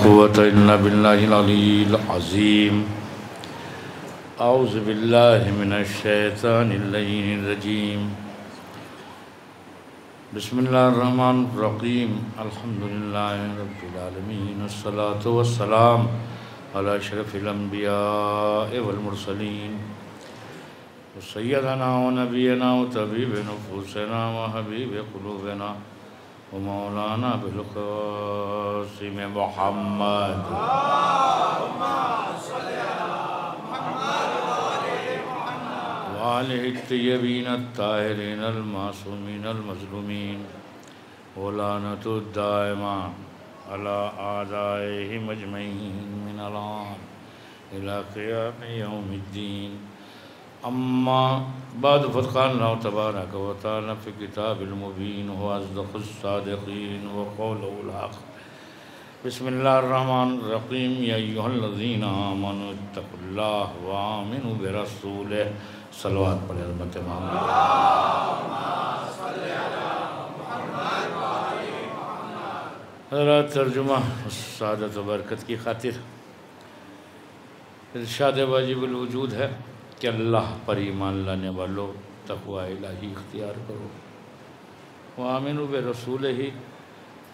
कुव्वता इल्ला बिल्लाहिल अलीय्यिल अज़ीम। औज़ु बिल्लाहि मिनश शैतानिर रजीम। बिस्मिल्लाहिर रहमानिर रहीम। अल्हम्दुलिल्लाहि रब्बिल आलमीन वस्सलातु वस्सलाम अला अशरफिल अंबिया'i वल मुरसलीन सय्यदना व नबियना व तबीब नुफूसना व हबीब क़ुलूबना व मौलाना बिल क़ासिम मुहम्मद व आलिहि तय्यबीन अत्ताहिरीन अल मासूमीन अल मज़लूमीन व लानतुद दाइमा अला आदाइहिम अजमईन मिनल आन इला क़ियाम यौमिद्दीन। अम्मा बाद फ़क़ाल अल्लाहु तबारक व तआला फ़ी किताबिल मुबीन व अस्दक़ुस सादिक़ीन व क़ौलुहुल हक़। बिस्मिल्लाहिर रहमानिर रहीम। या अय्युहल्लज़ीना आमनू इत्तक़ुल्लाह व आमिनू बिरसूलिह। सलवात पढ़े उम्मत मोहम्मद। हज़रात तर्जुमा सादत व बरकत की खातिर इरशाद वाजिबुल वजूद है कि अल्लाह पर ईमान लाने वालों तक़वा इलाही इख्तियार करो। व आमिनू बिरसूलिही,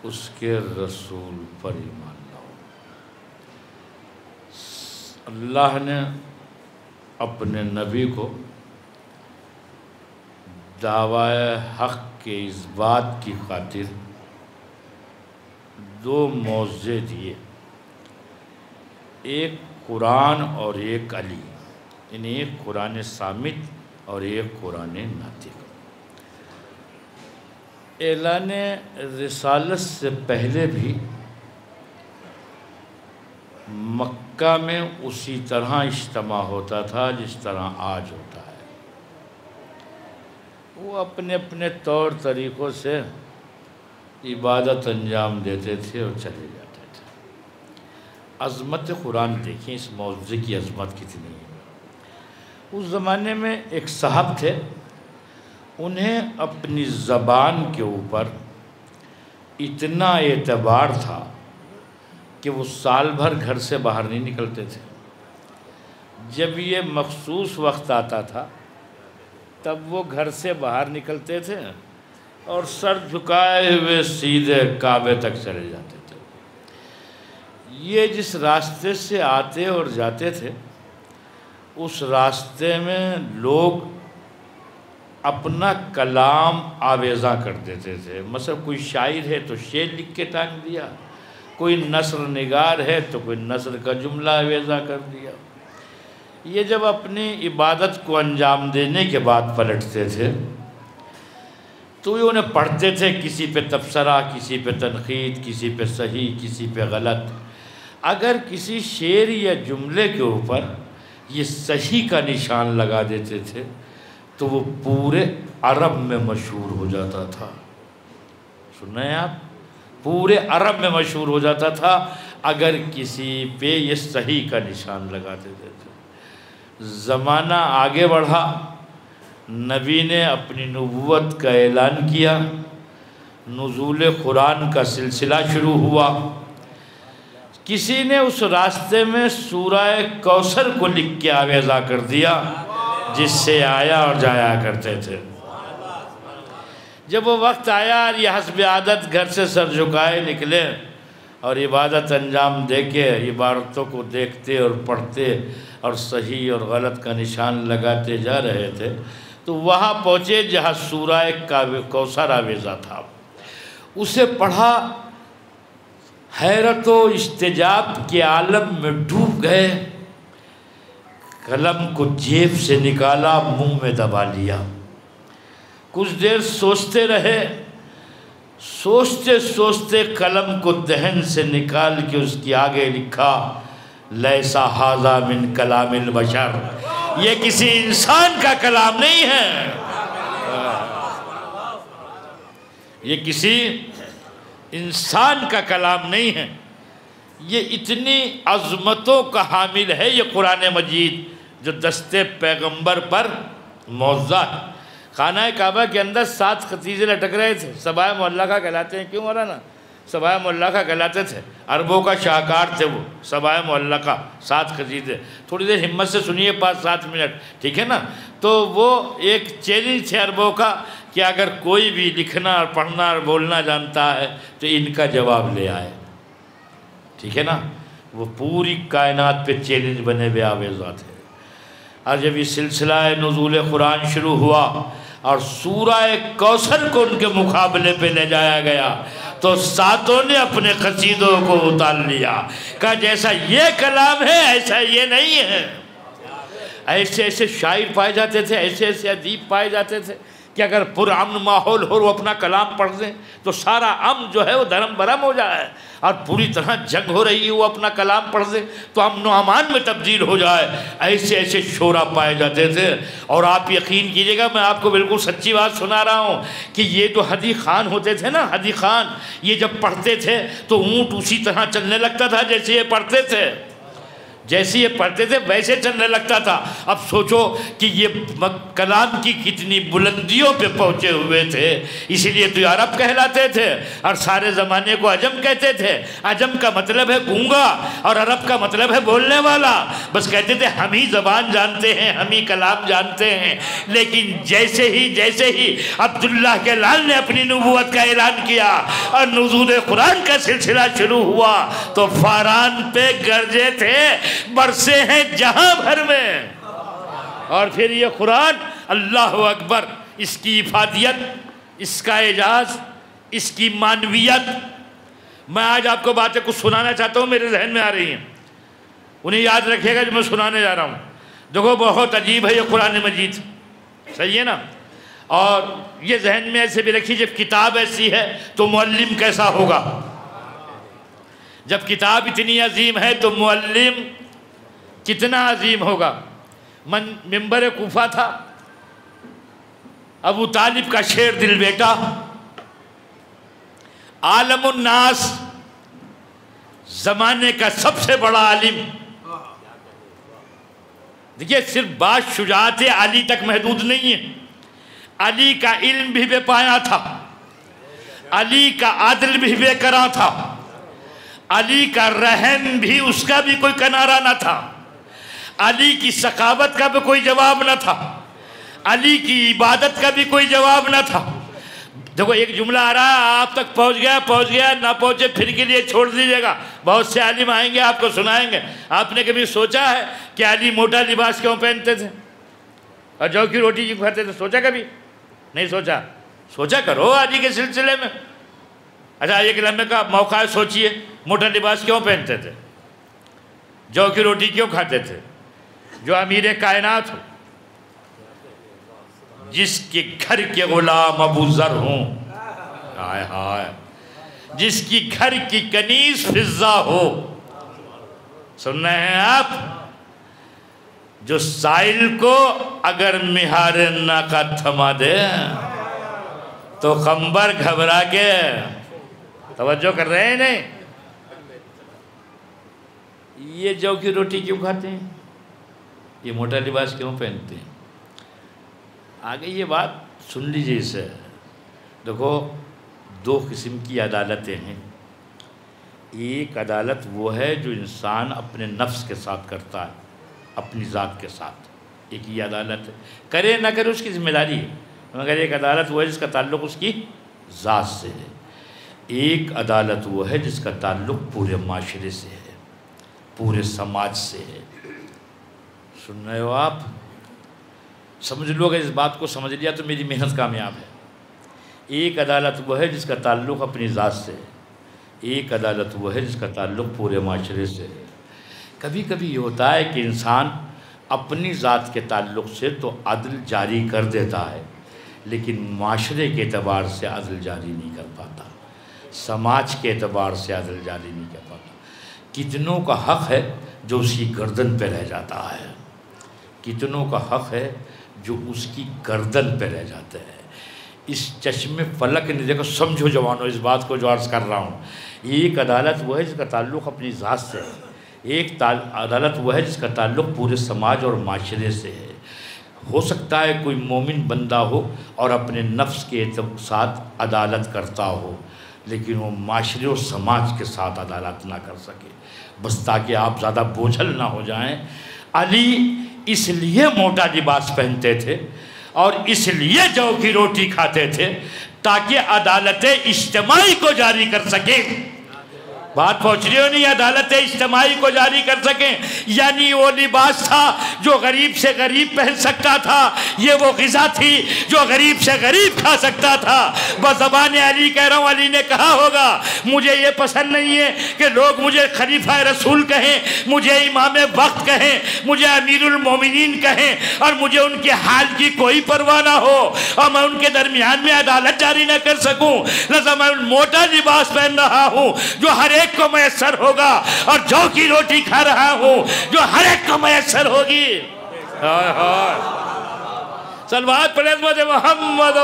उसके रसूल पर ईमान लाओ। अल्लाह ने अपने नबी को दावाए हक़ के इस बात की खातिर दो मौज़े दिए, एक कुरान और एक अली, यानी एक कुरान सामित और एक कुरान नातिक। ऐलान रिसालत से पहले भी मक्का में उसी तरह इज्तिमा होता था जिस तरह आज होता है। वो अपने अपने तौर तरीक़ों से इबादत अंजाम देते थे और चले जाते थे। अज़मत कुरान देखिए, इस मौज़े की अज़मत कितनी है। उस ज़माने में एक साहब थे, उन्हें अपनी ज़बान के ऊपर इतना एतबार था कि वो साल भर घर से बाहर नहीं निकलते थे। जब ये मखसूस वक्त आता था तब वो घर से बाहर निकलते थे और सर झुकाए हुए सीधे काबे तक चले जाते थे। ये जिस रास्ते से आते और जाते थे उस रास्ते में लोग अपना कलाम आवेज़ा कर देते थे। मतलब कोई शायर है तो शेर लिख के टांग दिया, कोई नस्र निगार है तो कोई नस्र का जुमला आवेज़ा कर दिया। ये जब अपनी इबादत को अंजाम देने के बाद पलटते थे तो ये उन्हें पढ़ते थे, किसी पे तबसरा, किसी पे तनक़ीद, किसी पे सही, किसी पे गलत। अगर किसी शेर या जुमले के ऊपर ये सही का निशान लगा देते थे तो वो पूरे अरब में मशहूर हो जाता था। सुना है आप? पूरे अरब में मशहूर हो जाता था अगर किसी पे ये सही का निशान लगा देते थे। ज़माना आगे बढ़ा, नबी ने अपनी नबूवत का ऐलान किया, नुज़ूल कुरान का सिलसिला शुरू हुआ। किसी ने उस रास्ते में सूरह कौसर को लिख के आवेज़ा कर दिया जिससे आया और जाया करते थे। जब वो वक्त आया और ये हस्ब आदत घर से सर झुकाए निकले और इबादत अंजाम दे के इबारतों को देखते और पढ़ते और सही और गलत का निशान लगाते जा रहे थे तो वहाँ पहुँचे जहाँ सूरह कौसर आवेज़ा था। उसे पढ़ा, हैरत व इस्तेजाब के आलम में डूब गए। कलम को जेब से निकाला, मुंह में दबा लिया। कुछ देर सोचते रहे, सोचते सोचते कलम को दहन से निकाल के उसके आगे लिखा, लैसा हाज़ा मिन कलामिल बशर, ये किसी इंसान का कलाम नहीं है, ये किसी इंसान का कलाम नहीं है। ये इतनी अज़मतों का हामिल है ये कुरान मजीद जो दस्ते पैगंबर पर मौज़ा है। खाना काबा के अंदर 7 खतीजे लटक रहे थे, सबाए मोहल्ला का कहलाते हैं। क्यों मौलाना? सबाए मुअल्लका कहलाते थे, अरबों का शाहकार थे वो, सबाए मुअल्लका 7 कसीदे। थोड़ी देर हिम्मत से सुनिए 5-7 मिनट, ठीक है ना। तो वो एक चैलेंज थे अरबों का कि अगर कोई भी लिखना और पढ़ना और बोलना जानता है तो इनका जवाब ले आए, ठीक है ना। वो पूरी कायनात पे चैलेंज बने हुए आवेज़ा थे। और जब ये सिलसिला नुज़ूल कुरान शुरू हुआ और सूरह कौसर को उनके मुकाबले पे ले जाया गया तो सातों ने अपने कसीदों को उतार लिया, कहा जैसा ये कलाम है ऐसा ये नहीं है। ऐसे ऐसे शायर पाए जाते थे, ऐसे ऐसे अदीब पाए जाते थे कि अगर पुरअमन माहौल हो, वो अपना कलाम पढ़ दें तो सारा अमन जो है वो धर्म भरम हो जाए, और पूरी तरह जंग हो रही है वो अपना कलाम पढ़ दे तो अमन व अमान में तब्दील हो जाए। ऐसे ऐसे शोरा पाए जाते थे। और आप यकीन कीजिएगा, मैं आपको बिल्कुल सच्ची बात सुना रहा हूँ कि ये तो हदी खान होते थे ना, हदी खान, ये जब पढ़ते थे तो ऊँट उसी तरह चलने लगता था जैसे ये पढ़ते थे, जैसे ये पढ़ते थे वैसे चलने लगता था। अब सोचो कि ये कलाम की कितनी बुलंदियों पे पहुँचे हुए थे, इसीलिए तो अरब कहलाते थे और सारे ज़माने को अजम कहते थे। अजम का मतलब है गूंगा और अरब का मतलब है बोलने वाला। बस कहते थे हम ही ज़बान जानते हैं, हम ही कलाम जानते हैं। लेकिन जैसे ही अब्दुल्लाह के लाल ने अपनी नबूवत का ऐलान किया और नुज़ूल कुरान का सिलसिला शुरू हुआ तो फारान पे गरजे थे, बरसे हैं जहां भर में। और फिर ये कुरान, अल्लाह अकबर, इसकी इफादियत, इसका एजाज, इसकी मानवियत। मैं आज आपको बातें कुछ सुनाना चाहता हूँ, मेरे जहन में आ रही हैं, उन्हें याद रखिएगा जो मैं सुनाने जा रहा हूँ। देखो बहुत अजीब है ये कुरान मजीद, सही है ना। और ये जहन में ऐसे भी रखिए, जब किताब ऐसी है तो मुअल्लिम कैसा होगा। जब किताब इतनी अजीम है तो मुअल्लिम कितना अजीम होगा। मिंबर कूफा था, अबू तालिब का शेर दिल बेटा, आलमुन्नास, जमाने का सबसे बड़ा आलिम। देखिए सिर्फ बात शुजाअत अली तक महदूद नहीं है, अली का इल्म भी बेपाया था, अली का आदिल भी बेकरां था, अली का रहम भी, उसका भी कोई किनारा न था, अली की सखावत का भी कोई जवाब न था, अली की इबादत का भी कोई जवाब न था। देखो एक जुमला आ रहा है, आप तक पहुंच गया, ना पहुंचे फिर के लिए छोड़ दीजिएगा। बहुत से आलिम आएंगे आपको सुनाएंगे। आपने कभी सोचा है कि अली मोटा लिबास क्यों पहनते थे और जौ की रोटी क्यों खाते थे? सोचा कभी? नहीं सोचा? सोचा करो अली के सिलसिले में। अच्छा एक लम्हे का मौका है, सोचिए मोटा लिबास क्यों पहनते थे, जौ की रोटी क्यों खाते थे? जो अमीर कायनात हो, जिसके घर के गुलाम अबू ज़र हों, हाय हाय, जिसकी घर की कनीज फिजा हो, सुन रहे हैं आप, जो साइल को अगर मिहारे नाका थमा दे तो खंबर घबरा के, तवज्जो कर रहे हैं नहीं, ये जौ की रोटी क्यों खाते हैं, ये मोटा लिबास क्यों पहनते हैं? आगे ये बात सुन लीजिए इसे। देखो दो किस्म की अदालतें हैं। एक अदालत वो है जो इंसान अपने नफ्स के साथ करता है, अपनी ज़ात के साथ, एक ही अदालत है, करे ना करे उसकी जिम्मेदारी है, मगर एक अदालत वो है जिसका ताल्लुक़ उसकी ज़ात से है। एक अदालत वो है जिसका ताल्लुक़ पूरे माशरे से है, पूरे समाज से है। सुन रहे हो आप? समझ लो, अगर इस बात को समझ लिया तो मेरी मेहनत कामयाब है। एक अदालत वो है जिसका ताल्लुक़ अपनी ज़ात से है, एक अदालत वो है जिसका ताल्लुक़ पूरे माशरे से है। कभी कभी ये होता है कि इंसान अपनी ज़ात के ताल्लुक़ से तो अदल जारी कर देता है, लेकिन माशरे के एतबार से अदल जारी नहीं कर पाता, समाज के एतबार से अदल जारी नहीं कर पाता। कितनों का हक़ है जो उसकी गर्दन पे रह जाता है, कितनों का हक़ है जो उसकी गर्दन पे रह जाते हैं। इस चश्मे फलक ने देखो, समझो जवानों इस बात को जो अर्ज़ कर रहा हूँ। एक अदालत वो है जिसका ताल्लुक़ अपनी ज़ात से है, एक अदालत वो है जिसका ताल्लुक़ पूरे समाज और माशरे से है। हो सकता है कोई मोमिन बंदा हो और अपने नफ्स के साथ अदालत करता हो, लेकिन वो माशरे और समाज के साथ अदालत ना कर सके, बस ताकि आप ज़्यादा बोझल ना हो जाएं। अली इसलिए मोटा लिबास पहनते थे और इसलिए जौ की रोटी खाते थे ताकि अदालत इज्तिमाई को जारी कर सकें। बात पहुँच रही हो नहीं? अदालत इज्तिमाई को जारी कर सकें, यानी वो लिबास था जो गरीब से गरीब पहन सकता था, ये वो ग़िज़ा थी जो गरीब से गरीब खा सकता था। बज़बान अली कह रहा हूँ, अली ने कहा होगा मुझे ये पसंद नहीं है कि लोग मुझे खलीफा रसूल कहें, मुझे इमाम वक्त कहें, मुझे अमीरुल मोमिनीन कहें और मुझे उनके हाल की कोई परवाह ना हो और मैं उनके दरमियान में अदालत जारी न कर सकूँ। लिहाजा मैं मोटा लिबास पहन रहा हूँ जो हर एक को मैसर होगा और जौ की रोटी खा रहा हूं जो हर एक को मैसर होगी। सलवात पढ़े मोहम्मद।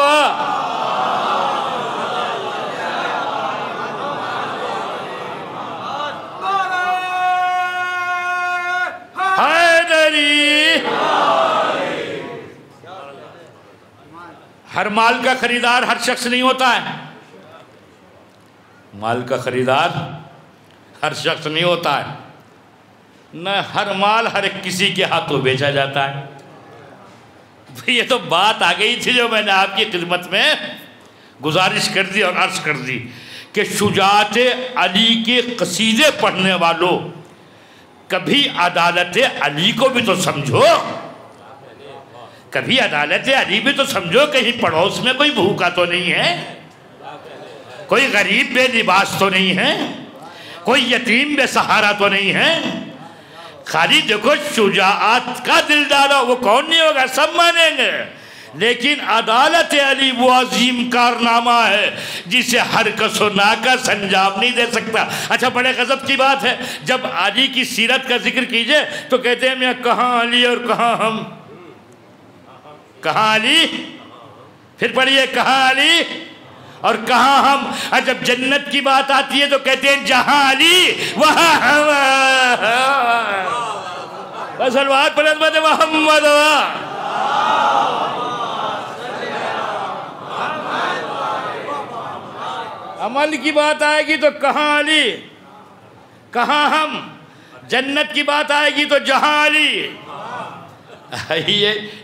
हर माल का खरीदार हर शख्स नहीं होता है, माल का खरीदार हर शख्स नहीं होता है, न हर माल हर एक किसी के हाथों बेचा जाता है। ये तो बात आ गई थी जो मैंने आपकी खिदमत में गुजारिश कर दी और अर्ज कर दी कि शुजाअत अली के कसीदे पढ़ने वालों, कभी अदालत अली को भी तो समझो, कभी अदालत अली भी तो समझो। कहीं पड़ोस में कोई भूखा तो नहीं है, कोई गरीब बेलिबास तो नहीं है, कोई यतीम बेसहारा तो नहीं है। खाली देखो शुजाअत का दिल डालो, वो कौन नहीं होगा, सब मानेंगे। लेकिन अदालत अली वो अजीम कारनामा है जिसे हर कसो नाकस अंजाम नहीं दे सकता। अच्छा, बड़े गजब की बात है, जब अली की सीरत का जिक्र कीजिए तो कहते हैं मैं कहाँ अली और कहाँ हम, कहाँ अली, फिर पढ़िए कहाँ अली और कहाँ हम। और जब जन्नत की बात आती है तो कहते हैं जहाँ अली वहाँ हम। बस मोहम्मद। अमल की बात आएगी तो कहाँ अली कहाँ हम, जन्नत की बात आएगी तो जहाँ अली।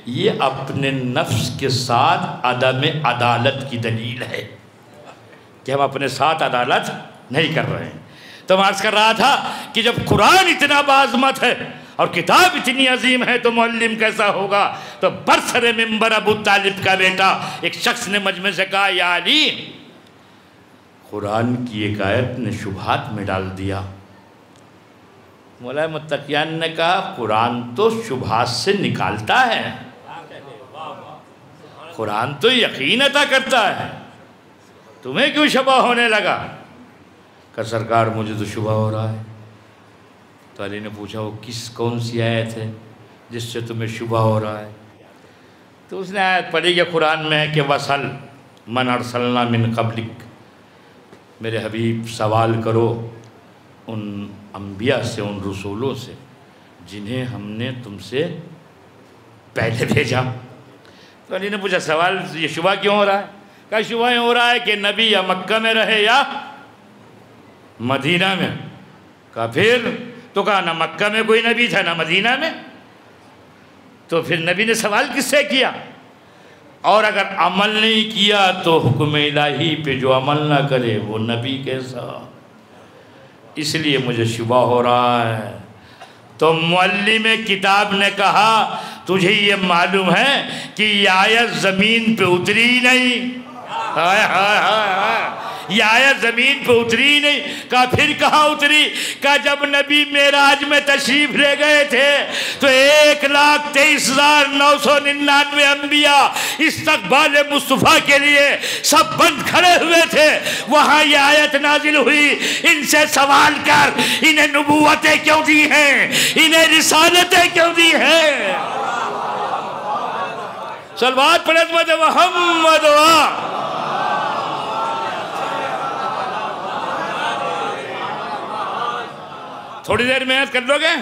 ये अपने नफ्स के साथ अदम अदालत की दलील है कि हम अपने साथ अदालत नहीं कर रहे हैं। तो मैं अर्ज़ कर रहा था कि जब कुरान इतना बाज़मत है और किताब इतनी अजीम है तो मुअल्लिम कैसा होगा। तो बरसरे मिंबर अबू तालिब का बेटा एक शख्स ने मजमे से कहा, या अली, कुरान की एक आयत ने शुबहात में डाल दिया। मौला मुत्तकियान ने कहा, कुरान तो शुबहात से निकालता है, कुरान तो यकीन अता करता है, तुम्हें क्यों शुबहा होने लगा? कहा सरकार मुझे तो शुबहा हो रहा है। तो अली ने पूछा वो कौन सी आयत है जिससे तुम्हें शुबहा हो रहा है? तो उसने आयत पढ़ी कि कुरान में है कि वसल मन अरसलना मिन क़ब्लिक, मेरे हबीब सवाल करो उन अंबिया से, उन रसूलों से जिन्हें हमने तुमसे पहले भेजा। तो अली ने पूछा सवाल ये शुबहा क्यों हो रहा है? कहा शुबहा हो रहा है कि नबी या मक्का में रहे या मदीना में। कहा फिर? तो कहा ना मक्का में कोई नबी था ना मदीना में, तो फिर नबी ने सवाल किससे किया? और अगर अमल नहीं किया तो हुक्म इलाही पे जो अमल ना करे वो नबी कैसा? इसलिए मुझे शुबहा हो रहा है। तो मुअल्लिम किताब ने कहा तुझे ये मालूम है कि ये आयत ज़मीन पे उतरी नहीं? हाय हाय हाय हाय, ये आयत ज़मीन पे उतरी नहीं। कहा फिर कहाँ उतरी? कहा जब नबी मेराज में तशरीफ़ ले गए थे तो 1,23,999 अम्बिया इस्तक़बाल मुस्तफ़ा के लिए सब बंद खड़े हुए थे। वहाँ ये आयत नाजिल हुई, इनसे सवाल कर इन्हें नबूवतें क्यों दी हैं, इन्हें रिसालतें क्यों दी हैं। सलवात पढ़े मोहम्मद। थोड़ी देर मेहनत कर लोगे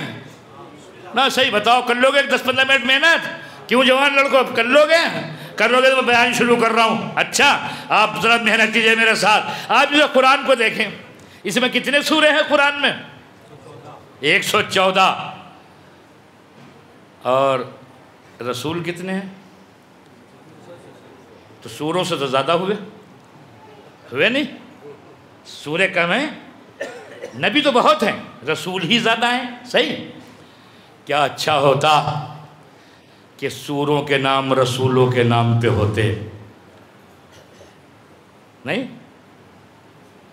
ना? सही बताओ, कर लोगे 10-15 मिनट मेहनत? क्यों जवान लड़को, कर लोगे? कर लोगे तो मैं बयान शुरू कर रहा हूँ। अच्छा, आप ज़रा मेहनत कीजिए मेरे साथ। आप जो कुरान को देखें, इसमें कितने सूरे हैं कुरान में? 114। और रसूल कितने हैं? तो सूरों से तो ज़्यादा हुए नहीं? सूरे कम हैं, नबी तो बहुत हैं, रसूल ही ज़्यादा हैं। सही? क्या अच्छा होता कि सूरों के नाम रसूलों के नाम पे होते। नहीं,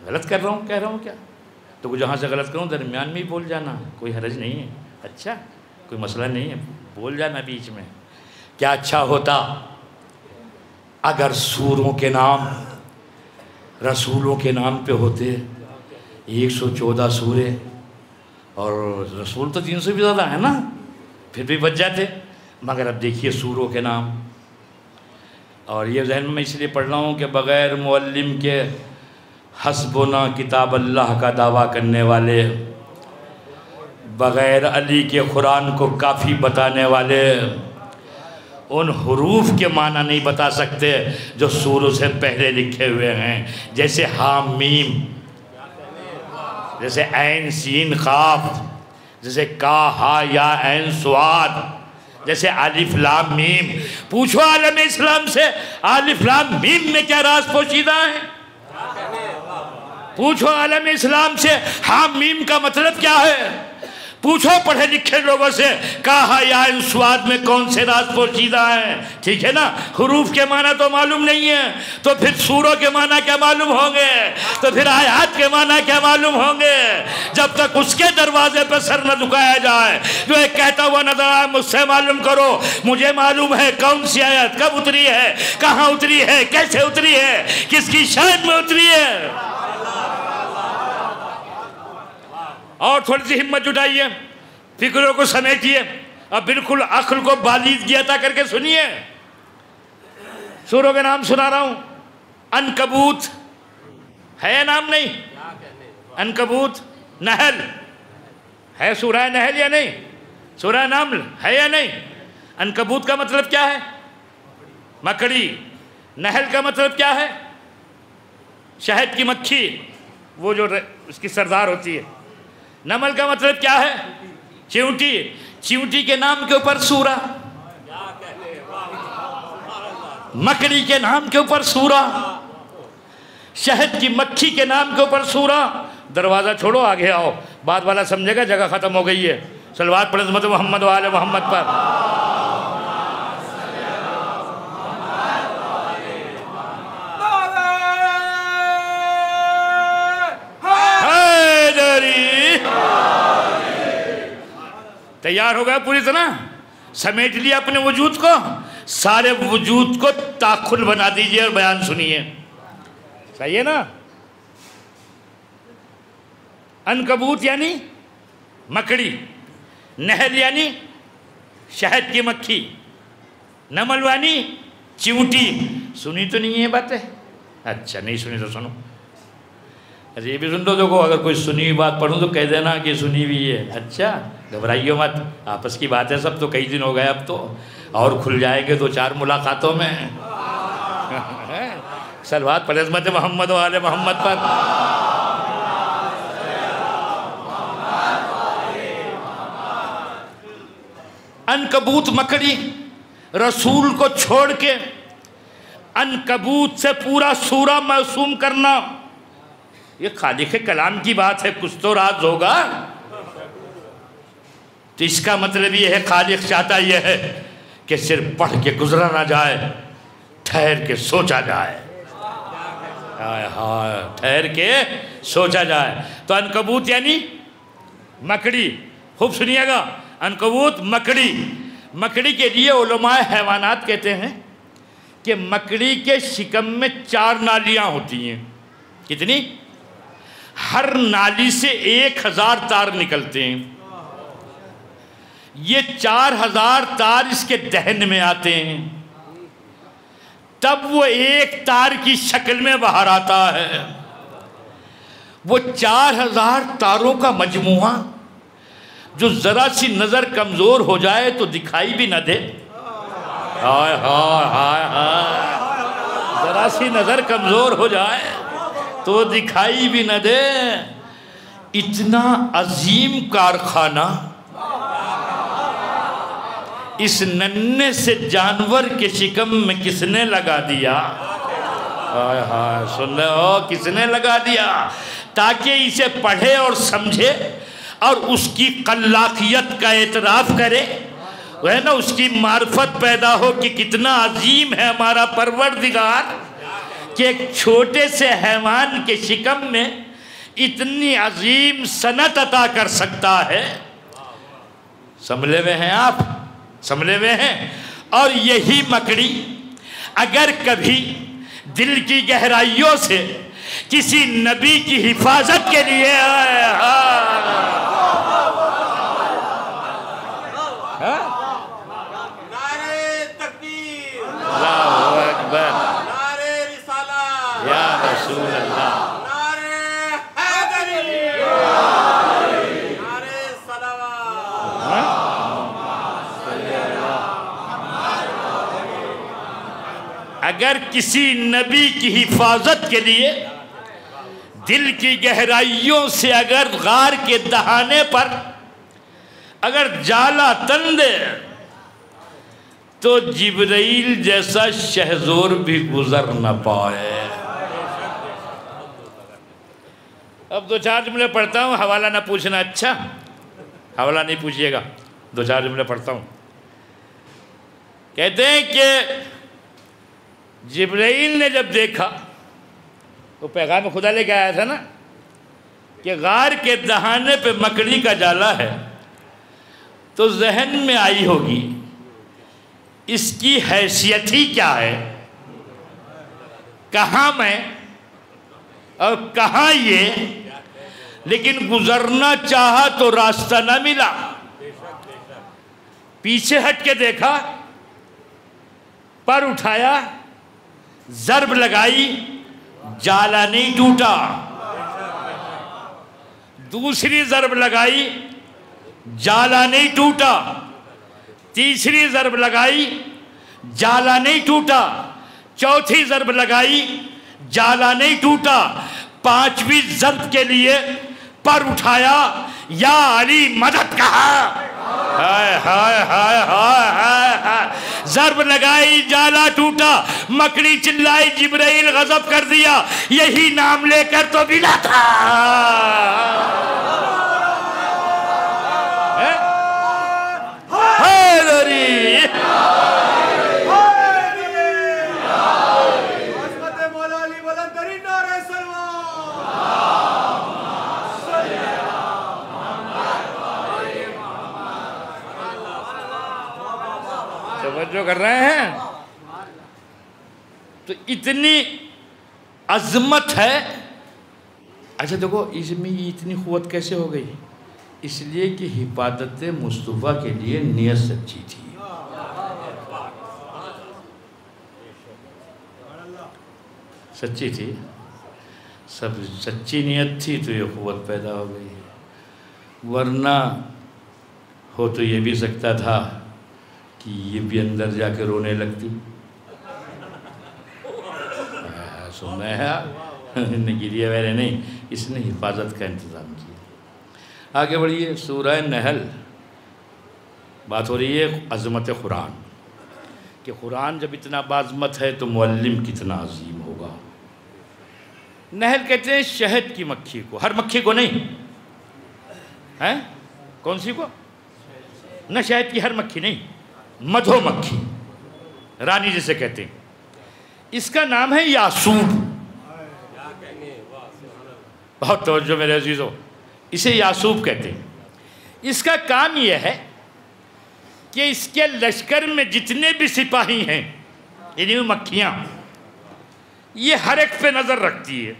गलत कर रहा हूँ, कह रहा हूँ क्या? तो जहाँ से गलत करूँ दरमियान में ही बोल जाना, कोई हरज नहीं है। अच्छा, कोई मसला नहीं है, बोल जाना बीच में। क्या अच्छा होता अगर सूरों के नाम रसूलों के नाम पे होते। 114 सूरे, और रसूल तो 300 भी ज़्यादा है ना, फिर भी बच जाते। मगर अब देखिए सूरों के नाम। और ये जहन में इसलिए पढ़ रहा हूँ कि बग़ैर मुअल्लिम के हस्बुना किताब अल्लाह का दावा करने वाले, बग़ैर अली के कुरान को काफ़ी बताने वाले उन हुरूफ के माना नहीं बता सकते जो सूरों से पहले लिखे हुए हैं। जैसे हाम मीम, जैसे ऐन सीन काफ, जैसे का हा या ऐन स्वाद, जैसे आलिफ लाम मीम। पूछो आलम इस्लाम से, आलिफ लाम मीम में क्या राज पोशीदा है? पूछो आलम इस्लाम से हाम मीम का मतलब क्या है? पूछो पढ़े लिखे लोगों से, कहा या इन स्वाद में कौन से राज पोशीदा है? ठीक है ना? हुरूफ के माना तो मालूम नहीं है, तो फिर सूरों के माना क्या मालूम होंगे? तो फिर आयात के माना क्या मालूम होंगे? जब तक उसके दरवाजे पर सर न झुकाया जाए जो एक कहता हुआ नजर आए, मुझसे मालूम करो, मुझे मालूम है कौन सी आयत कब उतरी है, कहाँ उतरी है, कैसे उतरी है, किसकी शान में उतरी है। और थोड़ी सी हिम्मत जुटाइए, फिक्रों को समेटिए, अब बिल्कुल अक्ल को बालीदगियता करके सुनिए। सूरों के नाम सुना रहा हूँ। अनकबूत है या नाम नहीं? अनकबूत, नहल है, सूरह नहल या नहीं? सूरह नामल है या नहीं? अनकबूत का मतलब क्या है? मकड़ी। नहल का मतलब क्या है? शहद की मक्खी, वो जो उसकी सरदार होती है। नमल का मतलब क्या है? चिंटी। चिंटी के नाम के ऊपर सूरा, मकड़ी के नाम के ऊपर सूरा, शहद की मक्खी के नाम के ऊपर सूरा। दरवाज़ा छोड़ो, आगे आओ, बात वाला समझेगा, जगह ख़त्म हो गई है। सलवात पढ़े उम्मत मोहम्मद वाले मोहम्मद पर। तैयार हो गया पूरी तरह? समेट लिया अपने वजूद को, सारे वजूद को ताखुल बना दीजिए और बयान सुनिए। सही है ना? अनकबूत यानी मकड़ी, नहल यानी शहद की मक्खी, नमल यानी चिंटी। सुनी तो नहीं है बातें? अच्छा, नहीं सुनी तो सुनो। अरे ये भी सुन लो, देखो अगर कोई सुनी हुई बात पढ़ूँ तो कह देना कि सुनी हुई है। अच्छा, घबराइए मत, आपस की बात है सब, तो कई दिन हो गए, अब तो और खुल जाएंगे 2-4 मुलाकातों में। सलवात पढ़े उम्मत मोहम्मद वाले मोहम्मद पर। अनकबूत मकड़ी, रसूल को छोड़ के अनकबूत से पूरा सूरा मासूम करना, ये खालिक कलाम की बात है, कुछ तो राज होगा। तो इसका मतलब ये है, खालिक चाहता ये है कि सिर्फ पढ़ के गुजरा ना जाए, ठहर के सोचा जाए। हाँ, ठहर के सोचा जाए। तो अनकबूत यानी मकड़ी। खूब सुनिएगा, अनकबूत मकड़ी। मकड़ी के लिए उलमाए हैवानात कहते हैं कि मकड़ी के शिकम में 4 नालियाँ होती हैं। कितनी? हर नाली से 1000 तार निकलते हैं। ये 4000 तार इसके दहन में आते हैं, तब वो एक तार की शक्ल में बाहर आता है। वो 4000 तारों का मजमुआ जो जरा सी नजर कमजोर हो जाए तो दिखाई भी न दे। हाय हाय हाय हाय, सी नज़र कमज़ोर हो जाए तो दिखाई भी न दे। इतना अजीम कारखाना इस नन्हे से जानवर के शिकम में किसने लगा दिया? हाय हाय, सुन रहे हो, किसने लगा दिया? ताकि इसे पढ़े और समझे और उसकी खल्लाकियत का एतराफ़ करे, वह ना उसकी मार्फत पैदा हो कि कितना अजीम है हमारा परवरदिगार कि एक छोटे से हैवान के शिकम में इतनी अजीम सनत अता कर सकता है। समझे हुए हैं आप? समझे हुए हैं? और यही मकड़ी अगर कभी दिल की गहराइयों से किसी नबी की हिफाजत के लिए नारे तकबीर, अल्लाहु अकबर, नारे रिसालत, या रसूल अल्लाह, नारे हैदरी, नारे सलावत। अगर किसी नबी की हिफाजत के लिए दिल की गहराइयों से अगर गार के दहाने पर अगर जाला तन दे तो जिब्राइल जैसा शहजोर भी गुजर न पाए। अब दो चार जुमले पढ़ता हूँ, हवाला ना पूछना, अच्छा? हवाला नहीं पूछिएगा, दो चार जुमले पढ़ता हूँ। कहते हैं कि जिब्राइल ने जब देखा तो पैगाम खुदा लेके आया था ना कि गार के दहाने पे मकड़ी का जाला है, तो जहन में आई होगी इसकी हैसियत ही क्या है, कहाँ मैं और कहाँ ये, लेकिन गुजरना चाहा तो रास्ता ना मिला। पीछे हट के देखा, पर उठाया, ज़र्ब लगाई, जाला नहीं टूटा। दूसरी ज़र्ब लगाई, जाला नहीं टूटा। तीसरी ज़र्ब लगाई, जाला नहीं टूटा। चौथी ज़र्ब लगाई, जाला नहीं टूटा। पांचवी ज़र्ब के लिए पर उठाया, या अली मदद कहा। हाय हाय हाय हाय हाय हाय, ज़र्ब लगाई, जाला टूटा, मकड़ी चिल्लाई, जिब्राइल गज़ब कर दिया, यही नाम लेकर तो मिला था। जो कर रहे हैं तो इतनी अजमत है। अच्छा देखो, इसमें इतनी क़ुव्वत कैसे हो गई? इसलिए कि हिफाजत मुस्तफ़ा के लिए नियत सच्ची थी। सच्ची थी, सब सच्ची नियत थी तो ये क़ुव्वत पैदा हो गई। वरना हो तो ये भी सकता था कि ये भी अंदर जाके रोने लगती। सुन रहे हैं आप? गिरिया वैरे नहीं, इसने हिफाजत का इंतज़ाम किया। आगे बढ़िए, सूरह नहल। बात हो रही है अज़मत कुरान कि कुरान जब इतना बाज़मत है तो मुअल्लिम कितना अजीम होगा। नहल कहते हैं शहद की मक्खी को, हर मक्खी को नहीं है। कौन सी को? न शहद की हर मक्खी नहीं, मधुमक्खी, रानी जिसे कहते हैं। इसका नाम है यासूब। बहुत तवज्जो मेरे अजीज़ों, इसे यासूब कहते हैं। इसका काम यह है कि इसके लश्कर में जितने भी सिपाही हैं, यानी मक्खियाँ, ये हर एक पे नज़र रखती है।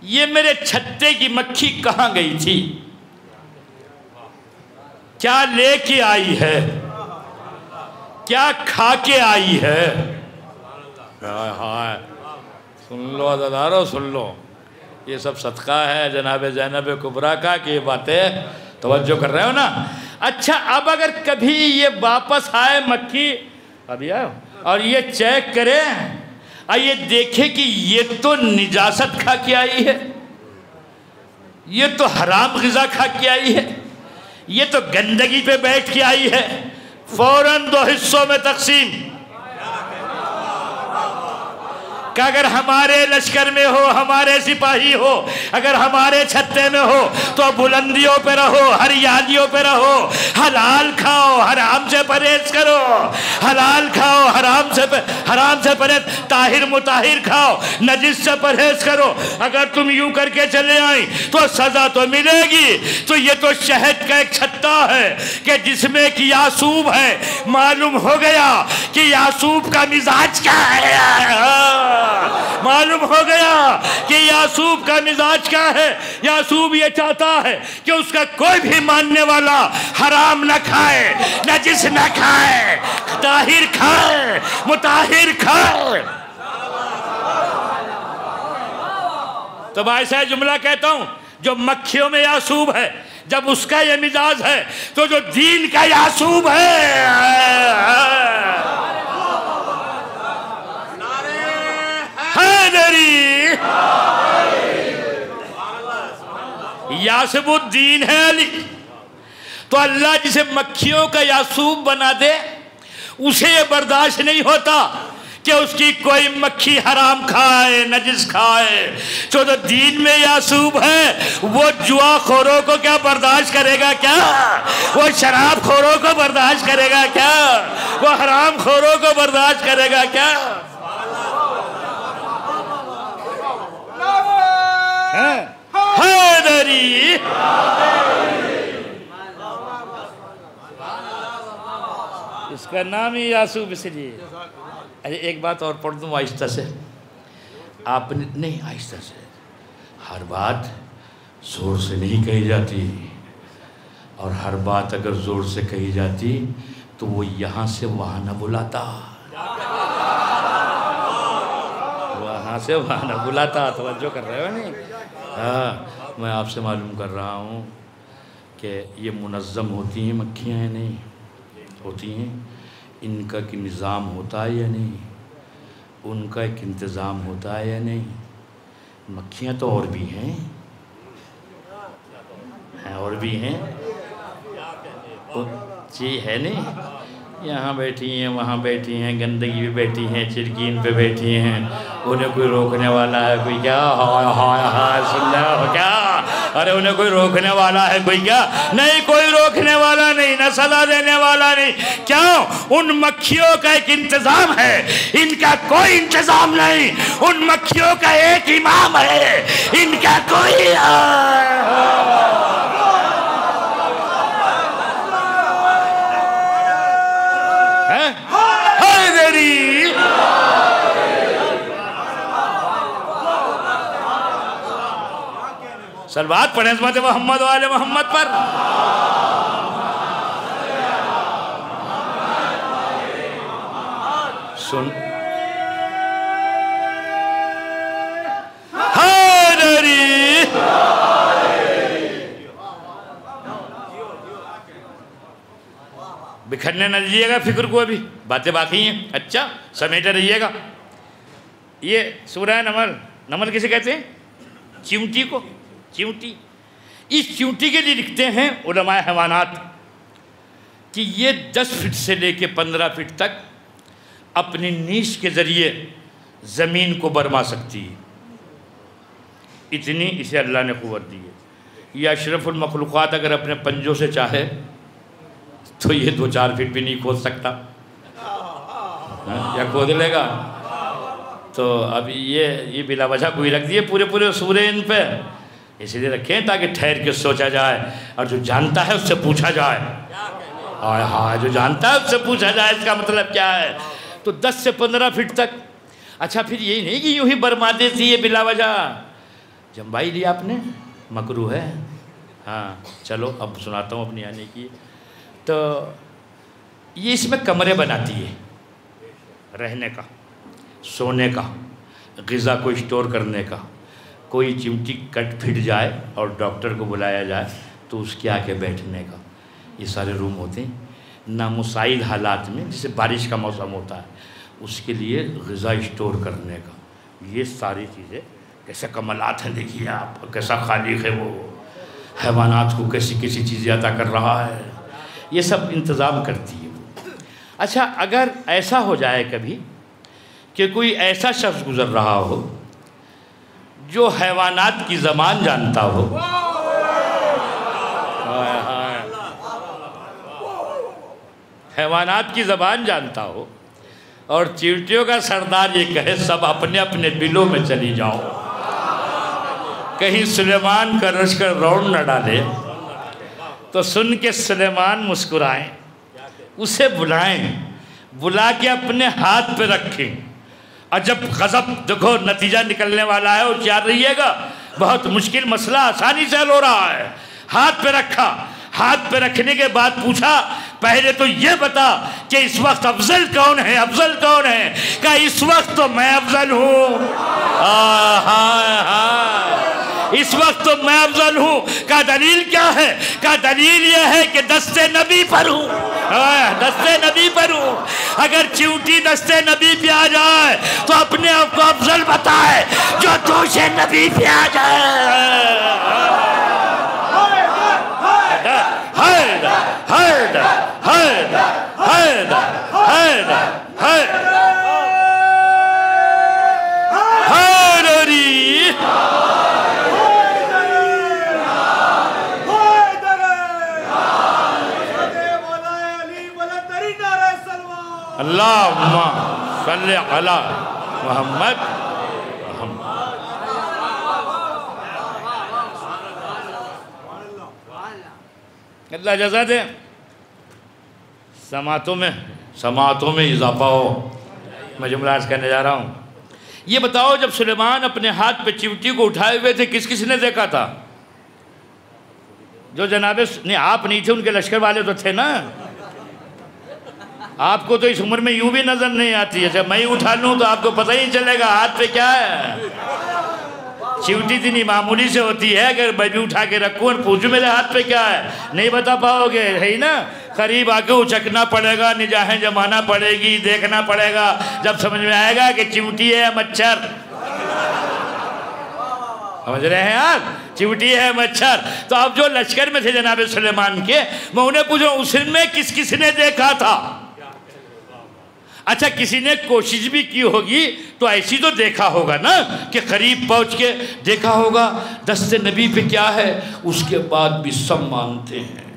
ये मेरे छत्ते की मक्खी कहाँ गई थी, क्या लेके आई है, क्या खा के आई है। हाय हाय, सुन लो अज़ादारो, सुन लो, ये सब सदका है जनाब ज़ैनब कुबरा का कि ये बातें तवज्जो कर रहे हो ना। अच्छा, अब अगर कभी ये वापस आए मक्खी अभी आओ और ये चेक करें और ये देखें कि ये तो निजासत खा के आई है, ये तो हराम ग़िज़ा खा के आई है, ये तो गंदगी पे बैठ के आई है। फौरन 2 हिस्सों में तकसीम कि अगर हमारे लश्कर में हो, हमारे सिपाही हो, अगर हमारे छत्ते में हो तो बुलंदियों पे रहो, हरियालियों पे रहो, हलाल खाओ, हराम से परहेज करो, हलाल खाओ, हराम से परहेज, ताहिर मुताहिर खाओ, नजिस से परहेज करो। अगर तुम यूं करके चले आई तो सजा तो मिलेगी। तो ये तो शहद का एक छत्ता है कि जिसमें कि यासूब है। मालूम हो गया कि यासूब का मिजाज क्या है, मालूम हो गया कि यासूब का मिजाज क्या है। यासूब ये चाहता है कि उसका कोई भी मानने वाला हराम न खाए, नजिस न खाए, ताहिर खाए, मुताहिर खाए। तो मैं ऐसा जुमला कहता हूं, जो मक्खियों में यासूब है, जब उसका ये मिजाज है तो जो दीन का यासूब है, यासुबुद्दीन है अली। तो अल्लाह जिसे मक्खियों का यासूब बना दे, उसे ये बर्दाश्त नहीं होता कि उसकी कोई मक्खी हराम खाए, नजिस खाए। जो तो दीन में यासूब है वो जुआ खोरों को क्या बर्दाश्त करेगा क्या? वो शराब खोरों को बर्दाश्त करेगा क्या? वो हराम खोरों को बर्दाश्त करेगा क्या? हैदरी इसका नाम ही यासूब इसलिए। अरे एक बात और पढ़ दूँ आहिस्ता से, आपने नहीं, आहिस्ता से। हर बात जोर से नहीं कही जाती, और हर बात अगर जोर से कही जाती तो वो यहाँ से वहाँ न बुलाता, वहाँ से वहाँ न बुलाता। तवज्जो कर रहे हो नहीं? हाँ, मैं आपसे मालूम कर रहा हूँ कि ये मुनज़्ज़म होती हैं मक्खियाँ या नहीं होती हैं, इनका कि निज़ाम होता है या नहीं, उनका एक इंतज़ाम होता है या नहीं। मक्खियाँ तो और भी हैं, और भी हैं, जी है नहीं, यहाँ बैठी हैं, वहाँ बैठी हैं, गंदगी पे बैठी हैं, चिरकीन पे बैठी हैं, उन्हें कोई रोकने वाला है कोई क्या? हाय हाय हाय, सुन रहे हो क्या? अरे उन्हें कोई रोकने वाला है कोई क्या? नहीं, कोई रोकने वाला नहीं, न सजा देने वाला नहीं। क्यों? उन मक्खियों का एक इंतजाम है, इनका कोई इंतजाम नहीं। उन मक्खियों का एक इमाम है, इनका कोई सलवात पढ़े मोहम्मद वाले मोहम्मद पर। सुन बिखरने न दीजिएगा फिक्र को, अभी बातें बाकी हैं। अच्छा, समेटे रहिएगा। ये सूरह नमल, नमल किसे कहते हैं? चिमटी को, चिमटी। इस चिमटी के लिए लिखते हैं उलमाए हैवानात कि ये 10 फीट से लेके 15 फीट तक अपनी नीश के ज़रिए ज़मीन को बरमा सकती है, इतनी इसे अल्लाह ने क़ुव्वत दी है। ये अशरफुल मखलूक़ात अगर अपने पंजों से चाहे तो ये 2-4 फीट भी नहीं खोद सकता, या खोद लेगा? तो अब ये बिला वजह कोई रख दिए पूरे सूरे इन पे, इसलिए रखें ताकि ठहर के सोचा जाए, और जो जानता है उससे पूछा जाए। हाँ हाँ, जो जानता है उससे पूछा जाए, इसका मतलब क्या है? तो 10 से 15 फीट तक। अच्छा, फिर यही नहीं कि यूँ ही बरमा देती है बिला वजह। जम्बाई लिया आपने, मकरू है। हाँ चलो, अब सुनाता हूँ अपनी आने की। तो ये इसमें कमरे बनाती है, रहने का, सोने का, ग़िज़ा को स्टोर करने का। कोई चिमटी कट फिट जाए और डॉक्टर को बुलाया जाए तो उसके आके बैठने का, ये सारे रूम होते हैं। नामुसाइद हालात में, जैसे बारिश का मौसम होता है, उसके लिए ग़िज़ा स्टोर करने का, ये सारी चीज़ें, कैसे कमलात हैं देखिए आप, कैसा खालिक है वो, हैवानात को कैसी कैसी चीज़ें अता कर रहा है, ये सब इंतज़ाम करती है वो। अच्छा, अगर ऐसा हो जाए कभी कि कोई ऐसा शख्स गुज़र रहा हो जो हैवानात की ज़बान जानता हो, हैवानात की ज़बान जानता हो, और चींटियों का सरदार ये कहे सब अपने अपने बिलों में चली जाओ, कहीं सुलेमान का लश्कर रौंड न डाले, तो सुन के सुलेमान मुस्कुराएं, उसे बुलाएं, बुला के अपने हाथ पे रखें, और जब गज़ब देखो नतीजा निकलने वाला है, और याद रहिएगा बहुत मुश्किल मसला आसानी से हल हो रहा है। हाथ पे रखा, हाथ पे रखने के बाद पूछा पहले तो ये बता कि इस वक्त अफजल कौन है, अफजल कौन है? क्या इस वक्त तो मैं अफजल हूँ, इस वक्त तो मैं अफजल हूँ। का दलील क्या है? का दलील यह है कि दस्ते नबी पर हूँ, दस्ते नबी पर हूँ। अगर चिंटी दस्ते नबी पे आ जाए तो अपने आप को अफजल बताए, जो दोषे नबी पे आ जाए अल्लाहुम्मा सल्ली अला मोहम्मद। अल्लाह जज़ा दे, समातों में इजाफा हो। मैं जुमला अर्ज़ करने जा रहा हूँ। ये बताओ, जब सुलेमान अपने हाथ पे चिमटी को उठाए हुए थे, किस किस ने देखा था? जो जनाबे नहीं, आप नहीं थे, उनके लश्कर वाले तो थे ना। आपको तो इस उम्र में यूं भी नजर नहीं आती है। जब मैं उठा लूँ तो आपको पता ही चलेगा हाथ पे क्या है। चिमटी इतनी मामूली से होती है, अगर मैं भी उठा के रखूँ और पूछूँ मेरे हाथ पे क्या है, नहीं बता पाओगे, है ही ना। करीब आके उचकना पड़ेगा, निगाहें जमाना पड़ेगी, देखना पड़ेगा, जब समझ में आएगा कि चिमटी है मच्छर। समझ रहे हैं आप? चिमटी है मच्छर। तो अब जो लश्कर में थे जनाब सुलेमान के, मैं उन्हें पूछूं उसमें किस किस ने देखा था? अच्छा, किसी ने कोशिश भी की होगी तो ऐसी तो देखा होगा ना कि करीब पहुंच के देखा होगा दस्ते नबी पे क्या है, उसके बाद भी सब मानते हैं।